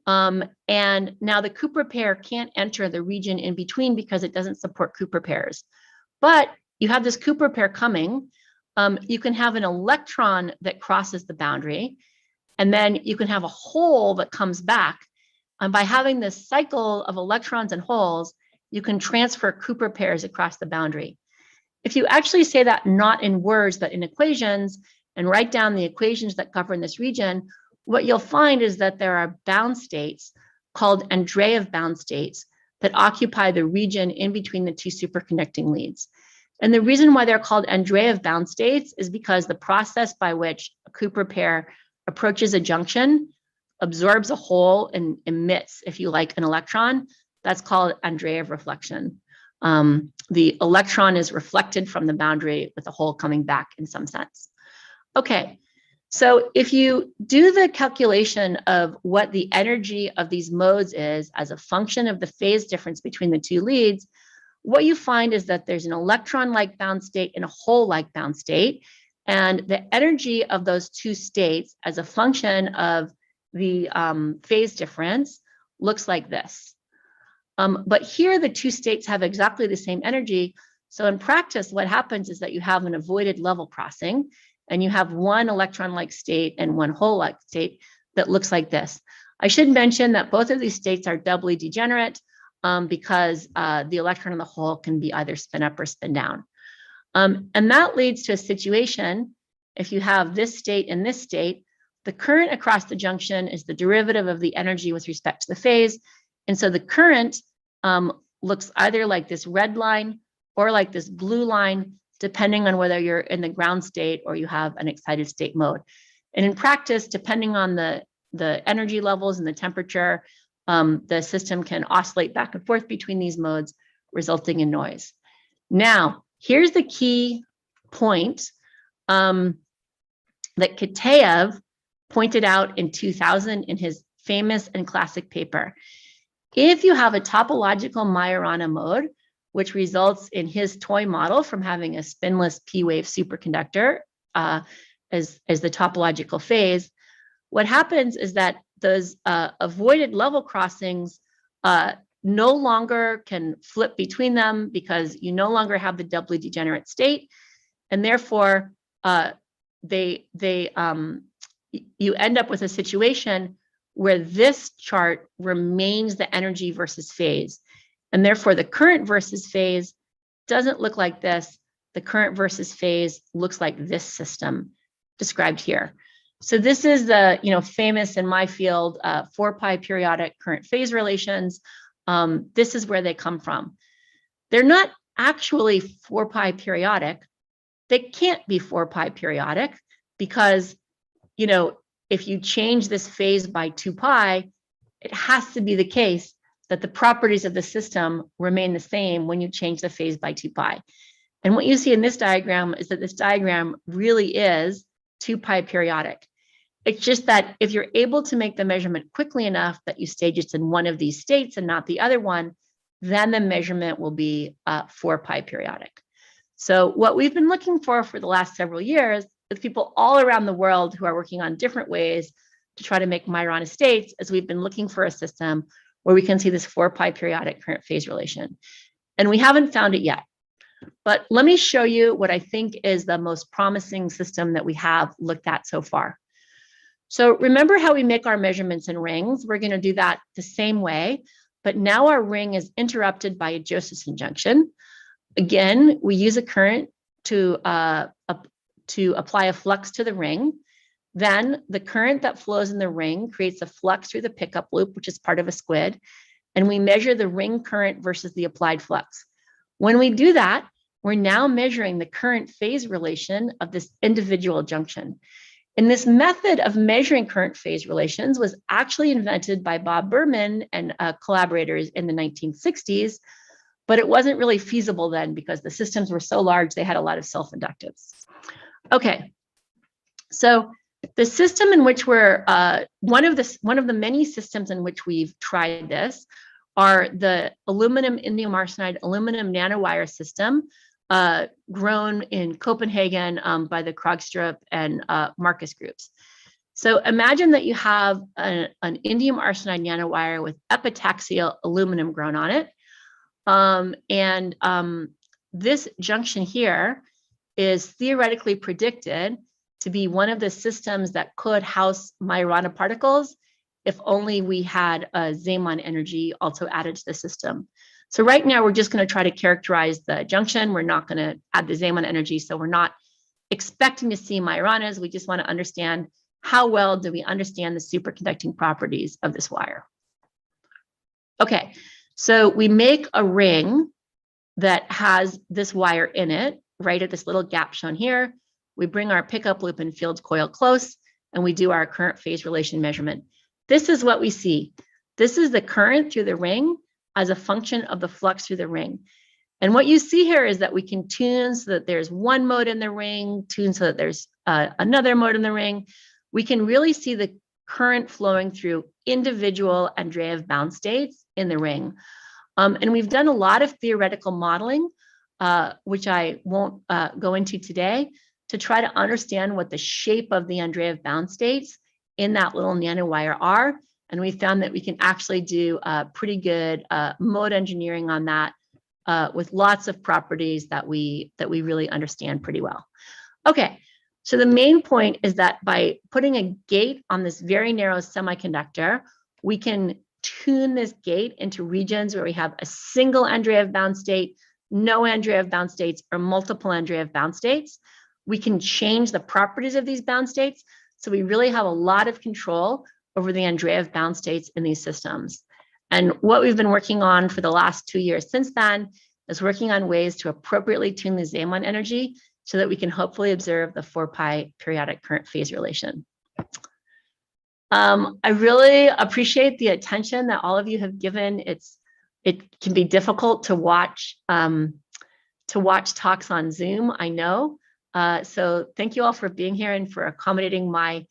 And now the Cooper pair can't enter the region in between because it doesn't support Cooper pairs. But you have this Cooper pair coming. You can have an electron that crosses the boundary, and then you can have a hole that comes back. And by having this cycle of electrons and holes, you can transfer Cooper pairs across the boundary. If you actually say that not in words, but in equations, and write down the equations that govern this region, what you'll find is that there are bound states called Andreev bound states that occupy the region in between the two superconducting leads. And the reason why they're called Andreev bound states is because the process by which a Cooper pair approaches a junction, absorbs a hole, and emits, if you like, an electron, that's called Andreev reflection. The electron is reflected from the boundary with the hole coming back in some sense. Okay, so if you do the calculation of what the energy of these modes is as a function of the phase difference between the two leads, what you find is that there's an electron-like bound state and a hole-like bound state. And the energy of those two states as a function of the phase difference looks like this. But here, the two states have exactly the same energy. So in practice, what happens is that you have an avoided level crossing, and you have one electron-like state and one hole-like state that looks like this. I should mention that both of these states are doubly degenerate because the electron in the hole can be either spin up or spin down. And that leads to a situation, if you have this state and this state, the current across the junction is the derivative of the energy with respect to the phase. And so the current looks either like this red line or like this blue line, depending on whether you're in the ground state or you have an excited state mode. And in practice, depending on the energy levels and the temperature, the system can oscillate back and forth between these modes, resulting in noise. Now, here's the key point that Kitaev pointed out in 2000 in his famous and classic paper. If you have a topological Majorana mode, which results in his toy model from having a spinless P-wave superconductor as the topological phase, what happens is that those avoided level crossings no longer can flip between them because you no longer have the doubly degenerate state, and therefore you end up with a situation where this chart remains the energy versus phase. And therefore, the current versus phase doesn't look like this. The current versus phase looks like this system described here. So this is the famous in my field 4-pi periodic current phase relations. This is where they come from. They're not actually 4-pi periodic. They can't be 4-pi periodic because if you change this phase by 2-pi, it has to be the case that the properties of the system remain the same when you change the phase by 2-pi. And what you see in this diagram is that this diagram really is 2-pi periodic. It's just that if you're able to make the measurement quickly enough that you stay just in one of these states and not the other one, then the measurement will be 4-pi periodic. So what we've been looking for the last several years with people all around the world who are working on different ways to try to make Majorana states is we've been looking for a system where we can see this 4-pi periodic current phase relation. And we haven't found it yet. But let me show you what I think is the most promising system that we have looked at so far. So remember how we make our measurements in rings? We're going to do that the same way, but now our ring is interrupted by a Josephson injunction. Again, we use a current to apply a flux to the ring. Then the current that flows in the ring creates a flux through the pickup loop, which is part of a squid, and we measure the ring current versus the applied flux. When we do that, we're now measuring the current phase relation of this individual junction. And this method of measuring current phase relations was actually invented by Bob Berman and collaborators in the 1960s, but it wasn't really feasible then because the systems were so large, they had a lot of self-inductives. Okay, so the system in which we're, one of the many systems in which we've tried this are the aluminum indium arsenide aluminum nanowire system grown in Copenhagen by the Krogstrup and Marcus groups. So imagine that you have an indium arsenide nanowire with epitaxial aluminum grown on it. This junction here is theoretically predicted to be one of the systems that could house Majorana particles if only we had a Zeeman energy also added to the system. So right now, we're just going to try to characterize the junction. We're not going to add the Zeeman energy, so we're not expecting to see Majoranas. We just want to understand how well do we understand the superconducting properties of this wire. Okay, so we make a ring that has this wire in it, right at this little gap shown here. We bring our pickup loop and field coil close, and we do our current phase relation measurement. This is what we see. This is the current through the ring as a function of the flux through the ring. And what you see here is that we can tune so that there's one mode in the ring, tune so that there's another mode in the ring. We can really see the current flowing through individual Andreev bound states in the ring. And we've done a lot of theoretical modeling, which I won't go into today, to try to understand what the shape of the Andreev bound states in that little nanowire are. And we found that we can actually do pretty good mode engineering on that with lots of properties that we really understand pretty well. Okay, so the main point is that by putting a gate on this very narrow semiconductor, we can tune this gate into regions where we have a single Andreev bound state, no Andreev bound states, or multiple Andreev bound states. We can change the properties of these bound states. So we really have a lot of control over the Andreev bound states in these systems. And what we've been working on for the last 2 years since then is working on ways to appropriately tune the Zeeman energy so that we can hopefully observe the 4-pi periodic current phase relation. I really appreciate the attention that all of you have given. It can be difficult to watch talks on Zoom, I know. So thank you all for being here and for accommodating my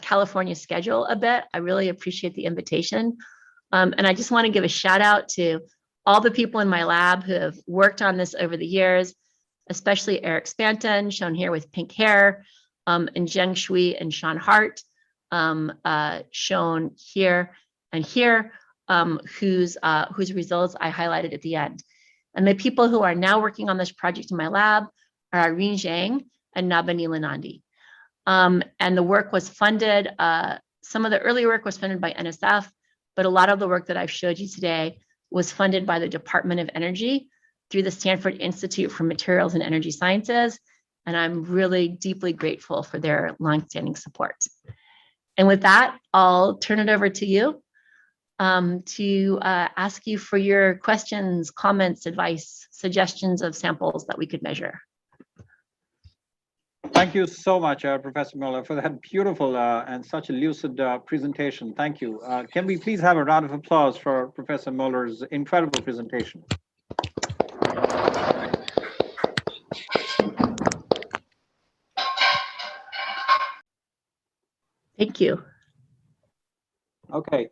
California schedule a bit. I really appreciate the invitation. And I just want to give a shout out to all the people in my lab who have worked on this over the years, especially Eric Spanton, shown here with pink hair, and Zheng Shui and Sean Hart, shown here and here, whose results I highlighted at the end. And the people who are now working on this project in my lab are Irene Zhang and Nabani Linandi. And the work was funded, some of the early work was funded by NSF, but a lot of the work that I've showed you today was funded by the Department of Energy through the Stanford Institute for Materials and Energy Sciences. And I'm really deeply grateful for their longstanding support. And with that, I'll turn it over to you to ask you for your questions, comments, advice, suggestions of samples that we could measure. Thank you so much, Professor Muller, for that beautiful and such a lucid presentation. Thank you. Can we please have a round of applause for Professor Muller's incredible presentation? Thank you. Okay,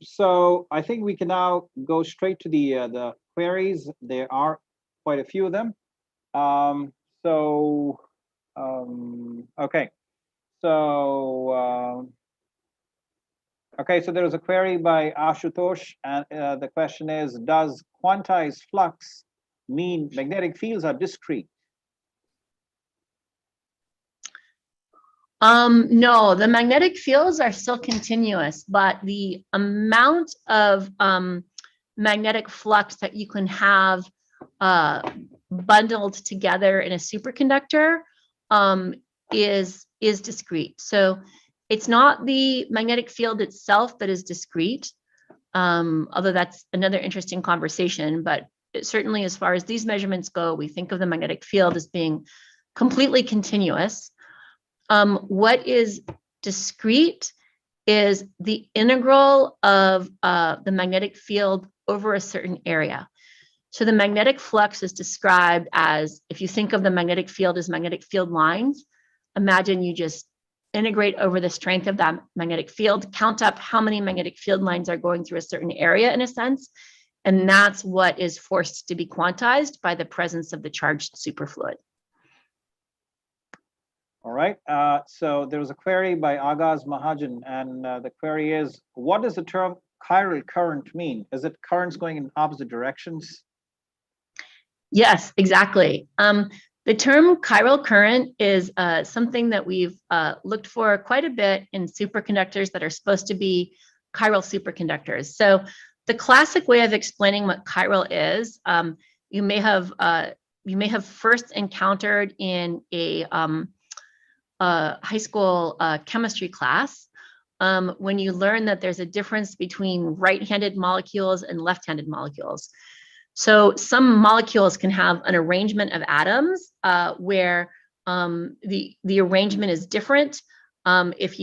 so I think we can now go straight to the queries. There are quite a few of them. Okay, so there was a query by Ashutosh, and the question is, does quantized flux mean magnetic fields are discrete? No, the magnetic fields are still continuous, but the amount of magnetic flux that you can have bundled together in a superconductor is discrete. So it's not the magnetic field itself that is discrete, although that's another interesting conversation, but certainly as far as these measurements go, we think of the magnetic field as being completely continuous. What is discrete is the integral of the magnetic field over a certain area. So the magnetic flux is described as, if you think of the magnetic field as magnetic field lines, imagine you just integrate over the strength of that magnetic field, count up how many magnetic field lines are going through a certain area in a sense, and that's what is forced to be quantized by the presence of the charged superfluid. All right, so there was a query by Agaz Mahajan, and the query is, what does the term chiral current mean? Is it currents going in opposite directions? Yes, exactly. The term chiral current is something that we've looked for quite a bit in superconductors that are supposed to be chiral superconductors. So the classic way of explaining what chiral is, you may have first encountered in a high school chemistry class when you learn that there's a difference between right-handed molecules and left-handed molecules. So some molecules can have an arrangement of atoms where the arrangement is different. So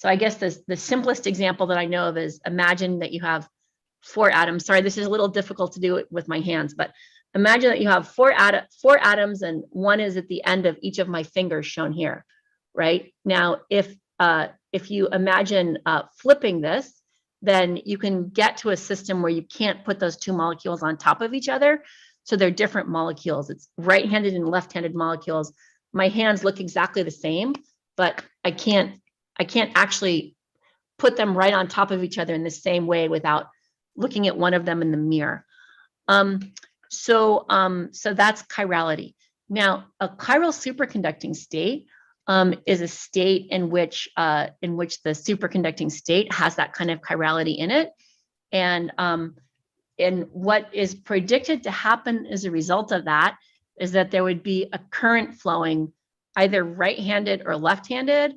I guess the simplest example that I know of is, imagine that you have four atoms. Sorry, this is a little difficult to do it with my hands, but imagine that you have four atoms and one is at the end of each of my fingers shown here, right? Now, if you imagine flipping this, then you can get to a system where you can't put those two molecules on top of each other. So they're different molecules. It's right-handed and left-handed molecules. My hands look exactly the same, but I can't actually put them right on top of each other in the same way without looking at one of them in the mirror. So that's chirality. Now, a chiral superconducting state is a state in which the superconducting state has that kind of chirality in it, and what is predicted to happen as a result of that is that there would be a current flowing either right-handed or left-handed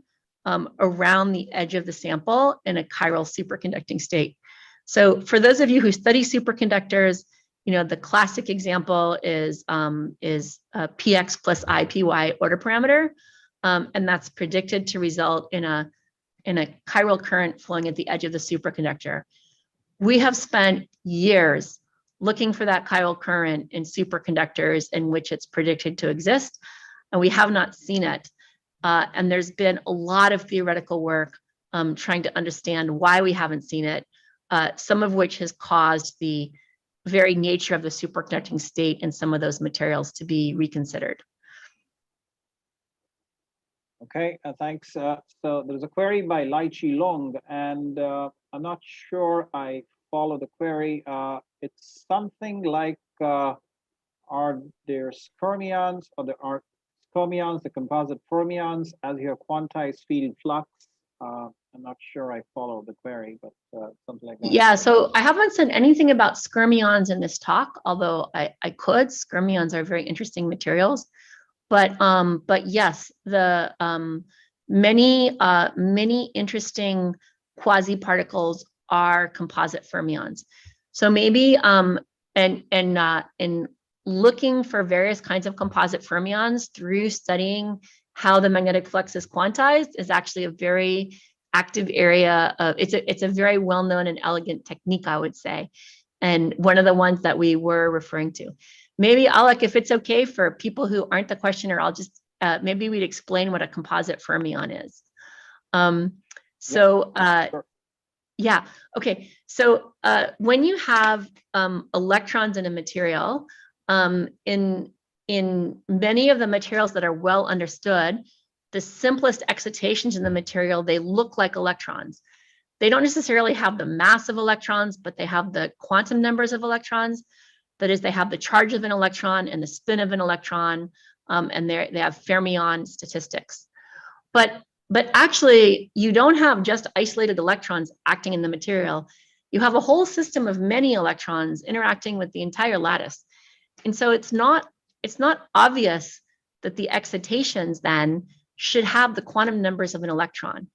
around the edge of the sample in a chiral superconducting state. So for those of you who study superconductors, you know, the classic example is px plus ipy order parameter, and that's predicted to result in a chiral current flowing at the edge of the superconductor. We have spent years looking for that chiral current in superconductors in which it's predicted to exist, and we have not seen it. And there's been a lot of theoretical work trying to understand why we haven't seen it, some of which has caused the very nature of the superconducting state in some of those materials to be reconsidered. Okay, thanks. So there's a query by Lai Chi Long, and I'm not sure I follow the query. It's something like, are there skyrmions, or there are skyrmions, the composite fermions, as your quantized field flux? I'm not sure I follow the query, but something like that. Yeah, so I haven't said anything about skyrmions in this talk, although I could. Skyrmions are very interesting materials. But yes, the many interesting quasi-particles are composite fermions. So maybe in looking for various kinds of composite fermions through studying how the magnetic flux is quantized is actually a very active area of, it's a very well-known and elegant technique, I would say, and one of the ones that we were referring to. Maybe, Alec, if it's okay for people who aren't the questioner, I'll just, maybe we'd explain what a composite fermion is. Sure. Yeah, okay. So when you have electrons in a material, in many of the materials that are well understood, the simplest excitations in the material, they look like electrons. They don't necessarily have the mass of electrons, but they have the quantum numbers of electrons. That is, they have the charge of an electron and the spin of an electron, and they have fermion statistics. But actually, you don't have just isolated electrons acting in the material. You have a whole system of many electrons interacting with the entire lattice. And so it's not obvious that the excitations then should have the quantum numbers of an electron.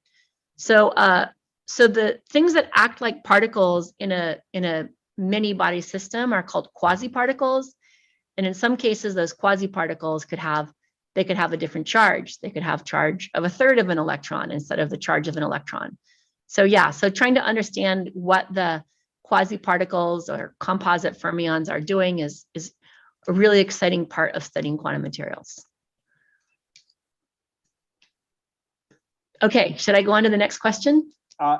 So so the things that act like particles in a many body system are called quasi-particles. And in some cases, those quasi-particles could have a different charge. They could have charge of a third of an electron instead of the charge of an electron. So yeah, so trying to understand what the quasi-particles or composite fermions are doing is a really exciting part of studying quantum materials. Okay, should I go on to the next question?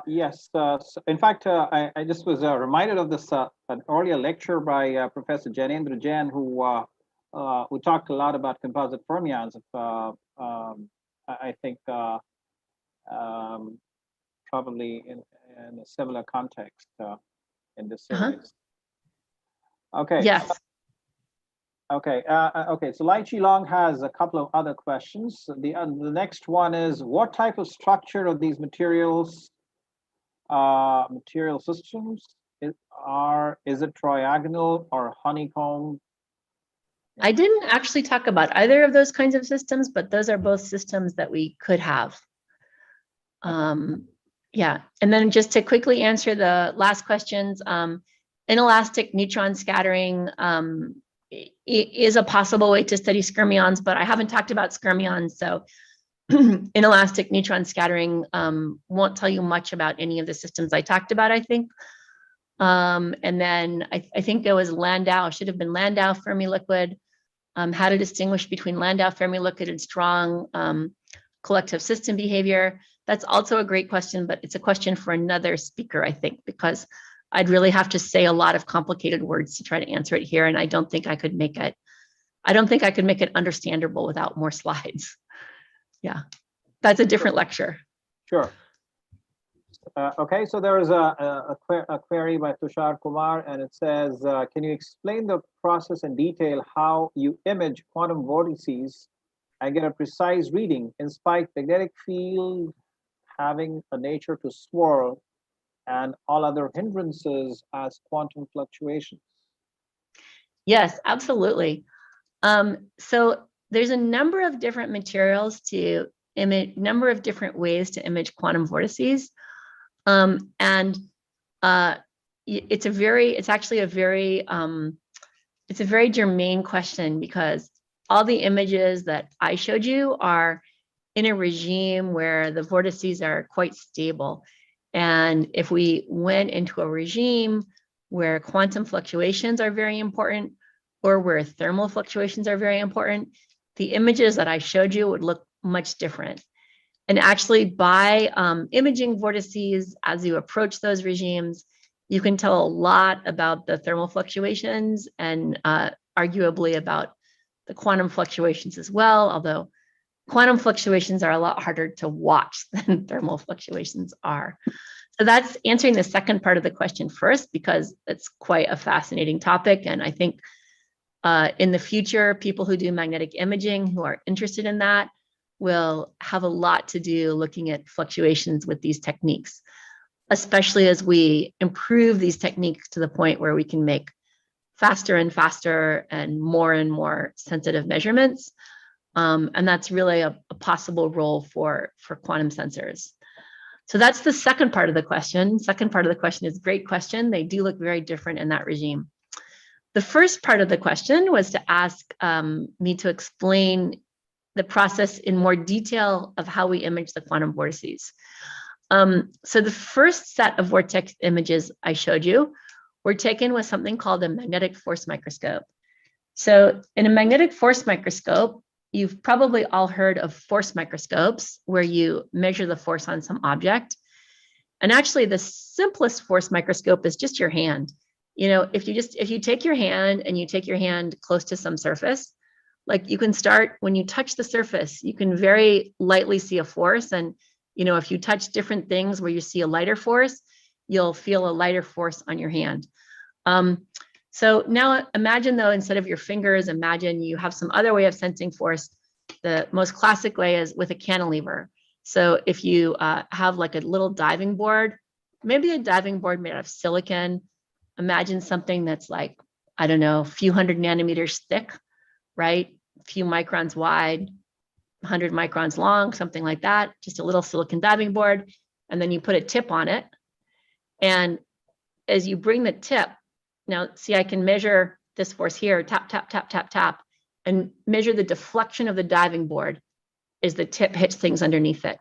Yes. So in fact, I just was reminded of this an earlier lecture by Professor Janendra Jain, who talked a lot about composite fermions. I think probably in a similar context in this series. Okay. Yes. Okay. Okay. So Lai Chi Long has a couple of other questions. The next one is, what type of structure of these materials? Material systems is it triagonal or honeycomb? I didn't actually talk about either of those kinds of systems, but those are both systems that we could have. Yeah, and then just to quickly answer the last questions, inelastic neutron scattering is a possible way to study skyrmions, but I haven't talked about skyrmions, so inelastic neutron scattering won't tell you much about any of the systems I talked about, I think. And then I think it was Landau, should have been Landau Fermi liquid, how to distinguish between Landau Fermi liquid and strong collective system behavior. That's also a great question, but it's a question for another speaker, I think, because I'd really have to say a lot of complicated words to try to answer it here. And I don't think I could make it, understandable without more slides. Yeah, that's a different lecture. Sure. Okay, so there is a query by Tushar Kumar, and it says, can you explain the process in detail how you image quantum vortices and get a precise reading in spite magnetic field having a nature to swirl and all other hindrances as quantum fluctuations? Yes, absolutely. So there's a number of different materials to image, number of different ways to image quantum vortices. It's actually a very germane question, because all the images that I showed you are in a regime where the vortices are quite stable. And if we went into a regime where quantum fluctuations are very important, or where thermal fluctuations are very important, the images that I showed you would look much different. And actually, by imaging vortices as you approach those regimes, you can tell a lot about the thermal fluctuations and arguably about the quantum fluctuations as well, although quantum fluctuations are a lot harder to watch than thermal fluctuations are. So that's answering the second part of the question first, because it's quite a fascinating topic. And I think in the future, people who do magnetic imaging who are interested in that will have a lot to do looking at fluctuations with these techniques, especially as we improve these techniques to the point where we can make faster and faster and more sensitive measurements. And that's really a possible role for quantum sensors. So that's the second part of the question. Second part of the question is a great question. They do look very different in that regime. The first part of the question was to ask me to explain the process in more detail of how we image the quantum vortices. So the first set of vortex images I showed you were taken with something called a magnetic force microscope. So in a magnetic force microscope, you've probably all heard of force microscopes where you measure the force on some object. And actually the simplest force microscope is just your hand. You know, if you take your hand and you take your hand close to some surface, like you can start, when you touch the surface, you can very lightly see a force. And, you know, if you touch different things where you see a lighter force, you'll feel a lighter force on your hand. So now imagine though, instead of your fingers, imagine you have some other way of sensing force. The most classic way is with a cantilever. So if you have like a little diving board, maybe a diving board made out of silicon, imagine something that's like, I don't know, a few hundred nanometers thick, right? A few microns wide, 100 microns long, something like that, just a little silicon diving board. And then you put a tip on it. And as you bring the tip, now see, I can measure this force here, tap, tap, tap, tap, tap, and measure the deflection of the diving board as the tip hits things underneath it.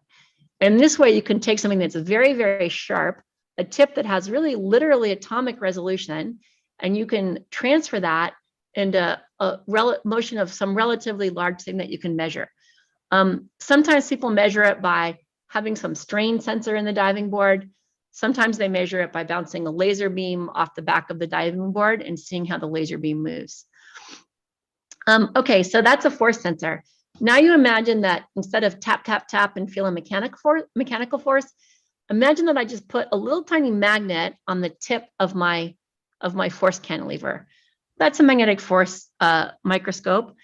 And this way you can take something that's very, very sharp, a tip that has really literally atomic resolution, and you can transfer that into a motion of some relatively large thing that you can measure. Sometimes people measure it by having some strain sensor in the diving board. Sometimes they measure it by bouncing a laser beam off the back of the diving board and seeing how the laser beam moves. Okay, so that's a force sensor. Now you imagine that instead of tap, tap, tap and feel a mechanical force, imagine that I just put a little tiny magnet on the tip of my force cantilever. That's a magnetic force microscope.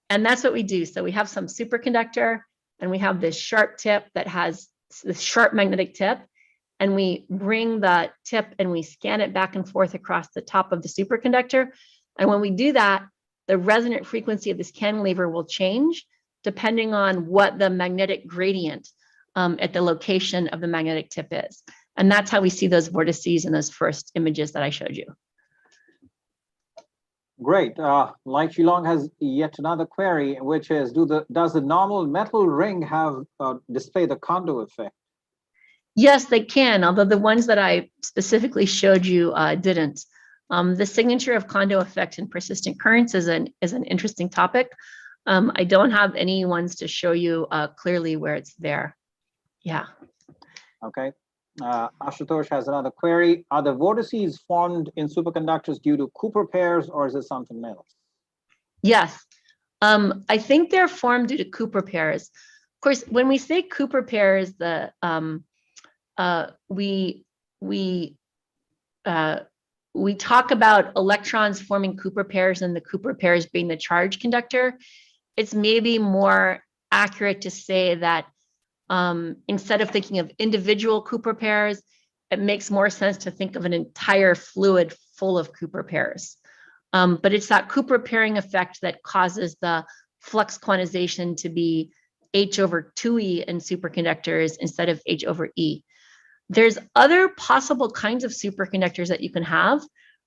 And that's what we do. So we have some superconductor and we have this sharp tip that has this sharp magnetic tip. And we bring the tip and we scan it back and forth across the top of the superconductor. And when we do that, the resonant frequency of this cantilever will change depending on what the magnetic gradient at the location of the magnetic tip is. And that's how we see those vortices in those first images that I showed you. Great. Lai Qilong has yet another query, which is, does the normal metal ring have display the Kondo effect? Yes, they can, although the ones that I specifically showed you didn't. The signature of Kondo effect and persistent currents is an interesting topic. I don't have any ones to show you clearly where it's there. Yeah. Okay. Ashutosh has another query. Are the vortices formed in superconductors due to Cooper pairs, or is it something else? Yes. I think they're formed due to Cooper pairs. Of course, when we say Cooper pairs, we talk about electrons forming Cooper pairs and the Cooper pairs being the charge conductor. It's maybe more accurate to say that instead of thinking of individual Cooper pairs, it makes more sense to think of an entire fluid full of Cooper pairs. But it's that Cooper pairing effect that causes the flux quantization to be H/2E in superconductors instead of H/E. There's other possible kinds of superconductors that you can have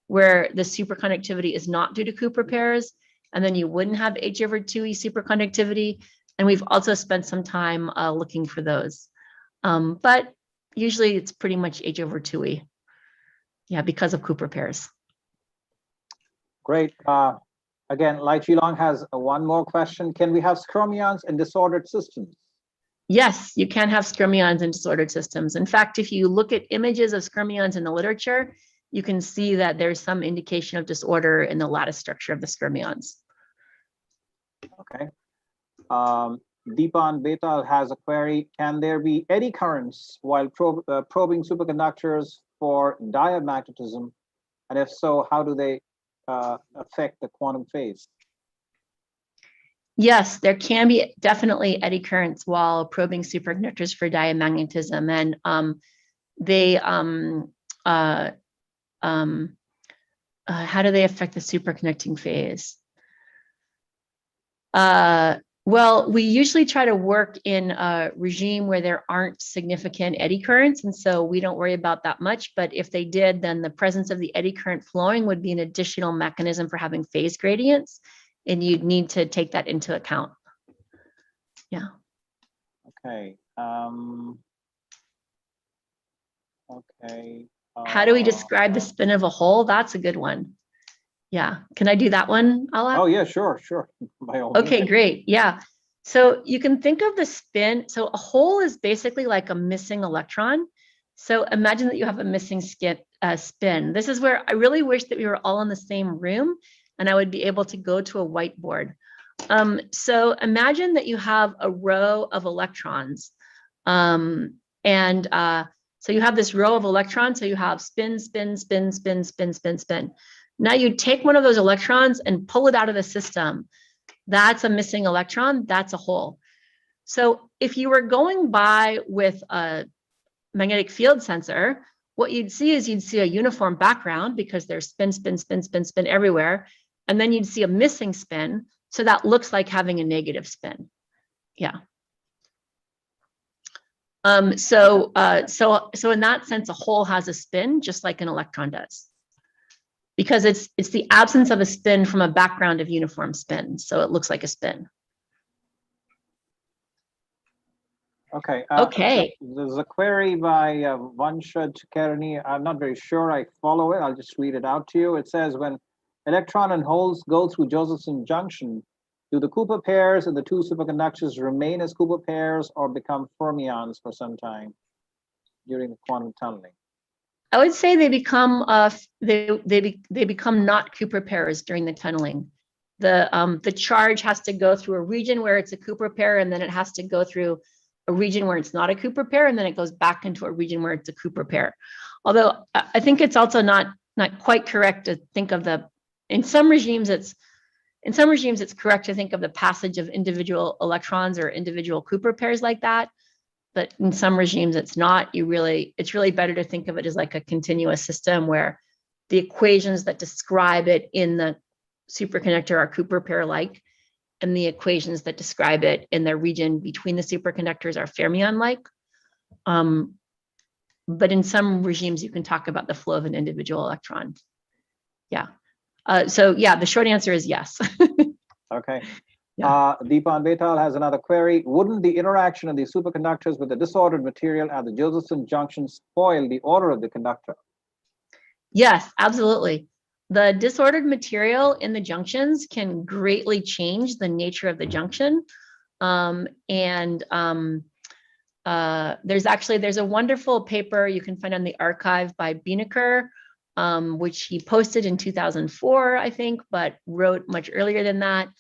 where the superconductivity is not due to Cooper pairs, and then you wouldn't have H/2E superconductivity. And we've also spent some time looking for those. But usually it's pretty much H/2E. Yeah, because of Cooper pairs. Great. Again, Lai Long has one more question. Can we have skyrmions in disordered systems? Yes, you can have skyrmions in disordered systems. In fact, if you look at images of skyrmions in the literature, you can see that there's some indication of disorder in the lattice structure of the skyrmions. Okay. Deepan Betal has a query. Can there be eddy currents while probing superconductors for diamagnetism? And if so, how do they affect the quantum phase? Yes, there can be definitely eddy currents while probing superconductors for diamagnetism, and how do they affect the superconducting phase? Well, we usually try to work in a regime where there aren't significant eddy currents, and so we don't worry about that much. But if they did, then the presence of the eddy current flowing would be an additional mechanism for having phase gradients, and you'd need to take that into account. Yeah. Okay. Okay. How do we describe the spin of a hole? That's a good one. Yeah. Can I do that one, Alap? Oh, yeah, sure. By all Okay, means. great. Yeah. So you can think of the spin. So a hole is basically like a missing electron. So imagine that you have a missing spin. This is where I really wish that we were all in the same room and I would be able to go to a whiteboard. So imagine that you have a row of electrons. So you have this row of electrons. So you have spin, spin, spin, spin, spin, spin, spin. Now you take one of those electrons and pull it out of the system. That's a missing electron. That's a hole. So if you were going by with a magnetic field sensor, what you'd see is you'd see a uniform background because there's spin, spin, spin, spin, spin everywhere. And then you'd see a missing spin. So that looks like having a negative spin. Yeah. So in that sense, a hole has a spin just like an electron does, because it's the absence of a spin from a background of uniform spin. So it looks like a spin. Okay. Okay. There's a query by Vanshad Karani. I'm not very sure I follow it. I'll just read it out to you. It says, when electron and holes go through Josephson junction, do the Cooper pairs and the two superconductors remain as Cooper pairs or become fermions for some time during the quantum tunneling? I would say they become they become not Cooper pairs during the tunneling. The charge has to go through a region where it's a Cooper pair, and then it has to go through a region where it's not a Cooper pair, and then it goes back into a region where it's a Cooper pair. Although I think it's also not quite correct to think of in some regimes it's correct to think of the passage of individual electrons or individual Cooper pairs like that. But in some regimes, it's not. It's really better to think of it as like a continuous system where the equations that describe it in the superconductor are Cooper pair-like, and the equations that describe it in the region between the superconductors are fermion-like. But in some regimes, you can talk about the flow of an individual electron. Yeah. So yeah, the short answer is yes. Okay. Deepan Betal has another query. Wouldn't the interaction of the superconductors with the disordered material at the Josephson junction spoil the order of the conductor? Yes, absolutely. The disordered material in the junctions can greatly change the nature of the junction. There's a wonderful paper you can find on the archive by Bienecker, which he posted in 2004, I think, but wrote much earlier than that,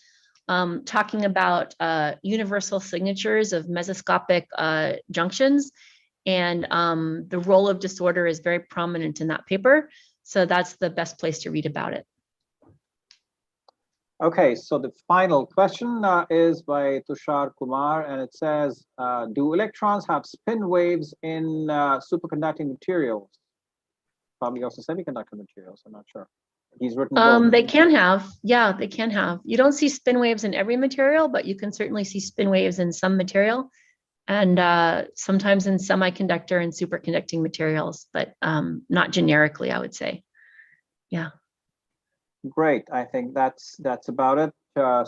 talking about universal signatures of mesoscopic junctions. And the role of disorder is very prominent in that paper. So that's the best place to read about it. Okay, so the final question is by Tushar Kumar, and it says, do electrons have spin waves in superconducting materials? Probably also semiconductor materials, I'm not sure. He's written both. They can have, yeah, they can have. You don't see spin waves in every material, but you can certainly see spin waves in some material, and sometimes in semiconductor and superconducting materials, but not generically, I would say. Yeah. Great. I think that's about it.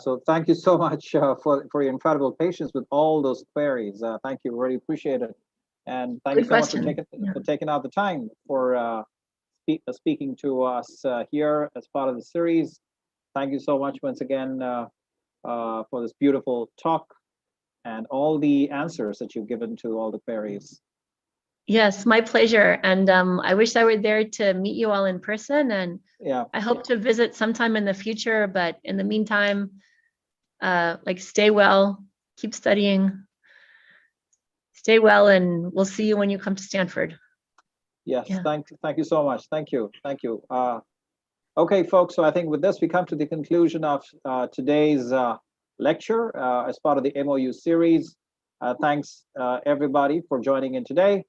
So thank you so much for your incredible patience with all those queries. Thank you. Really appreciate it. And thank you so much for taking out the time for speaking to us here as part of the series. Thank you so much once again for this beautiful talk and all the answers that you've given to all the queries. Yes, my pleasure. And I wish I were there to meet you all in person. And yeah, I hope to visit sometime in the future. But in the meantime, stay well, keep studying, stay well, and we'll see you when you come to Stanford. Yes, yeah. Thank you so much. Thank you. Okay, folks, so I think with this, we come to the conclusion of today's lecture as part of the MOU series. Thanks, everybody, for joining in today.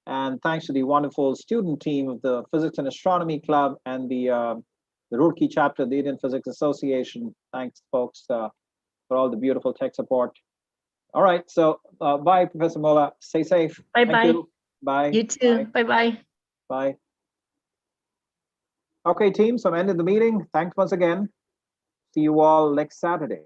And thanks to the wonderful student team of the Physics and Astronomy Club and the Roorkee Chapter of the Indian Physics Association. Thanks, folks, for all the beautiful tech support. All right, so bye, Professor Mola. Stay safe. Bye-bye. Thank you. Bye. You too. Bye-bye. Bye. Okay, team, so I'm ending the meeting. Thanks once again. See you all next Saturday.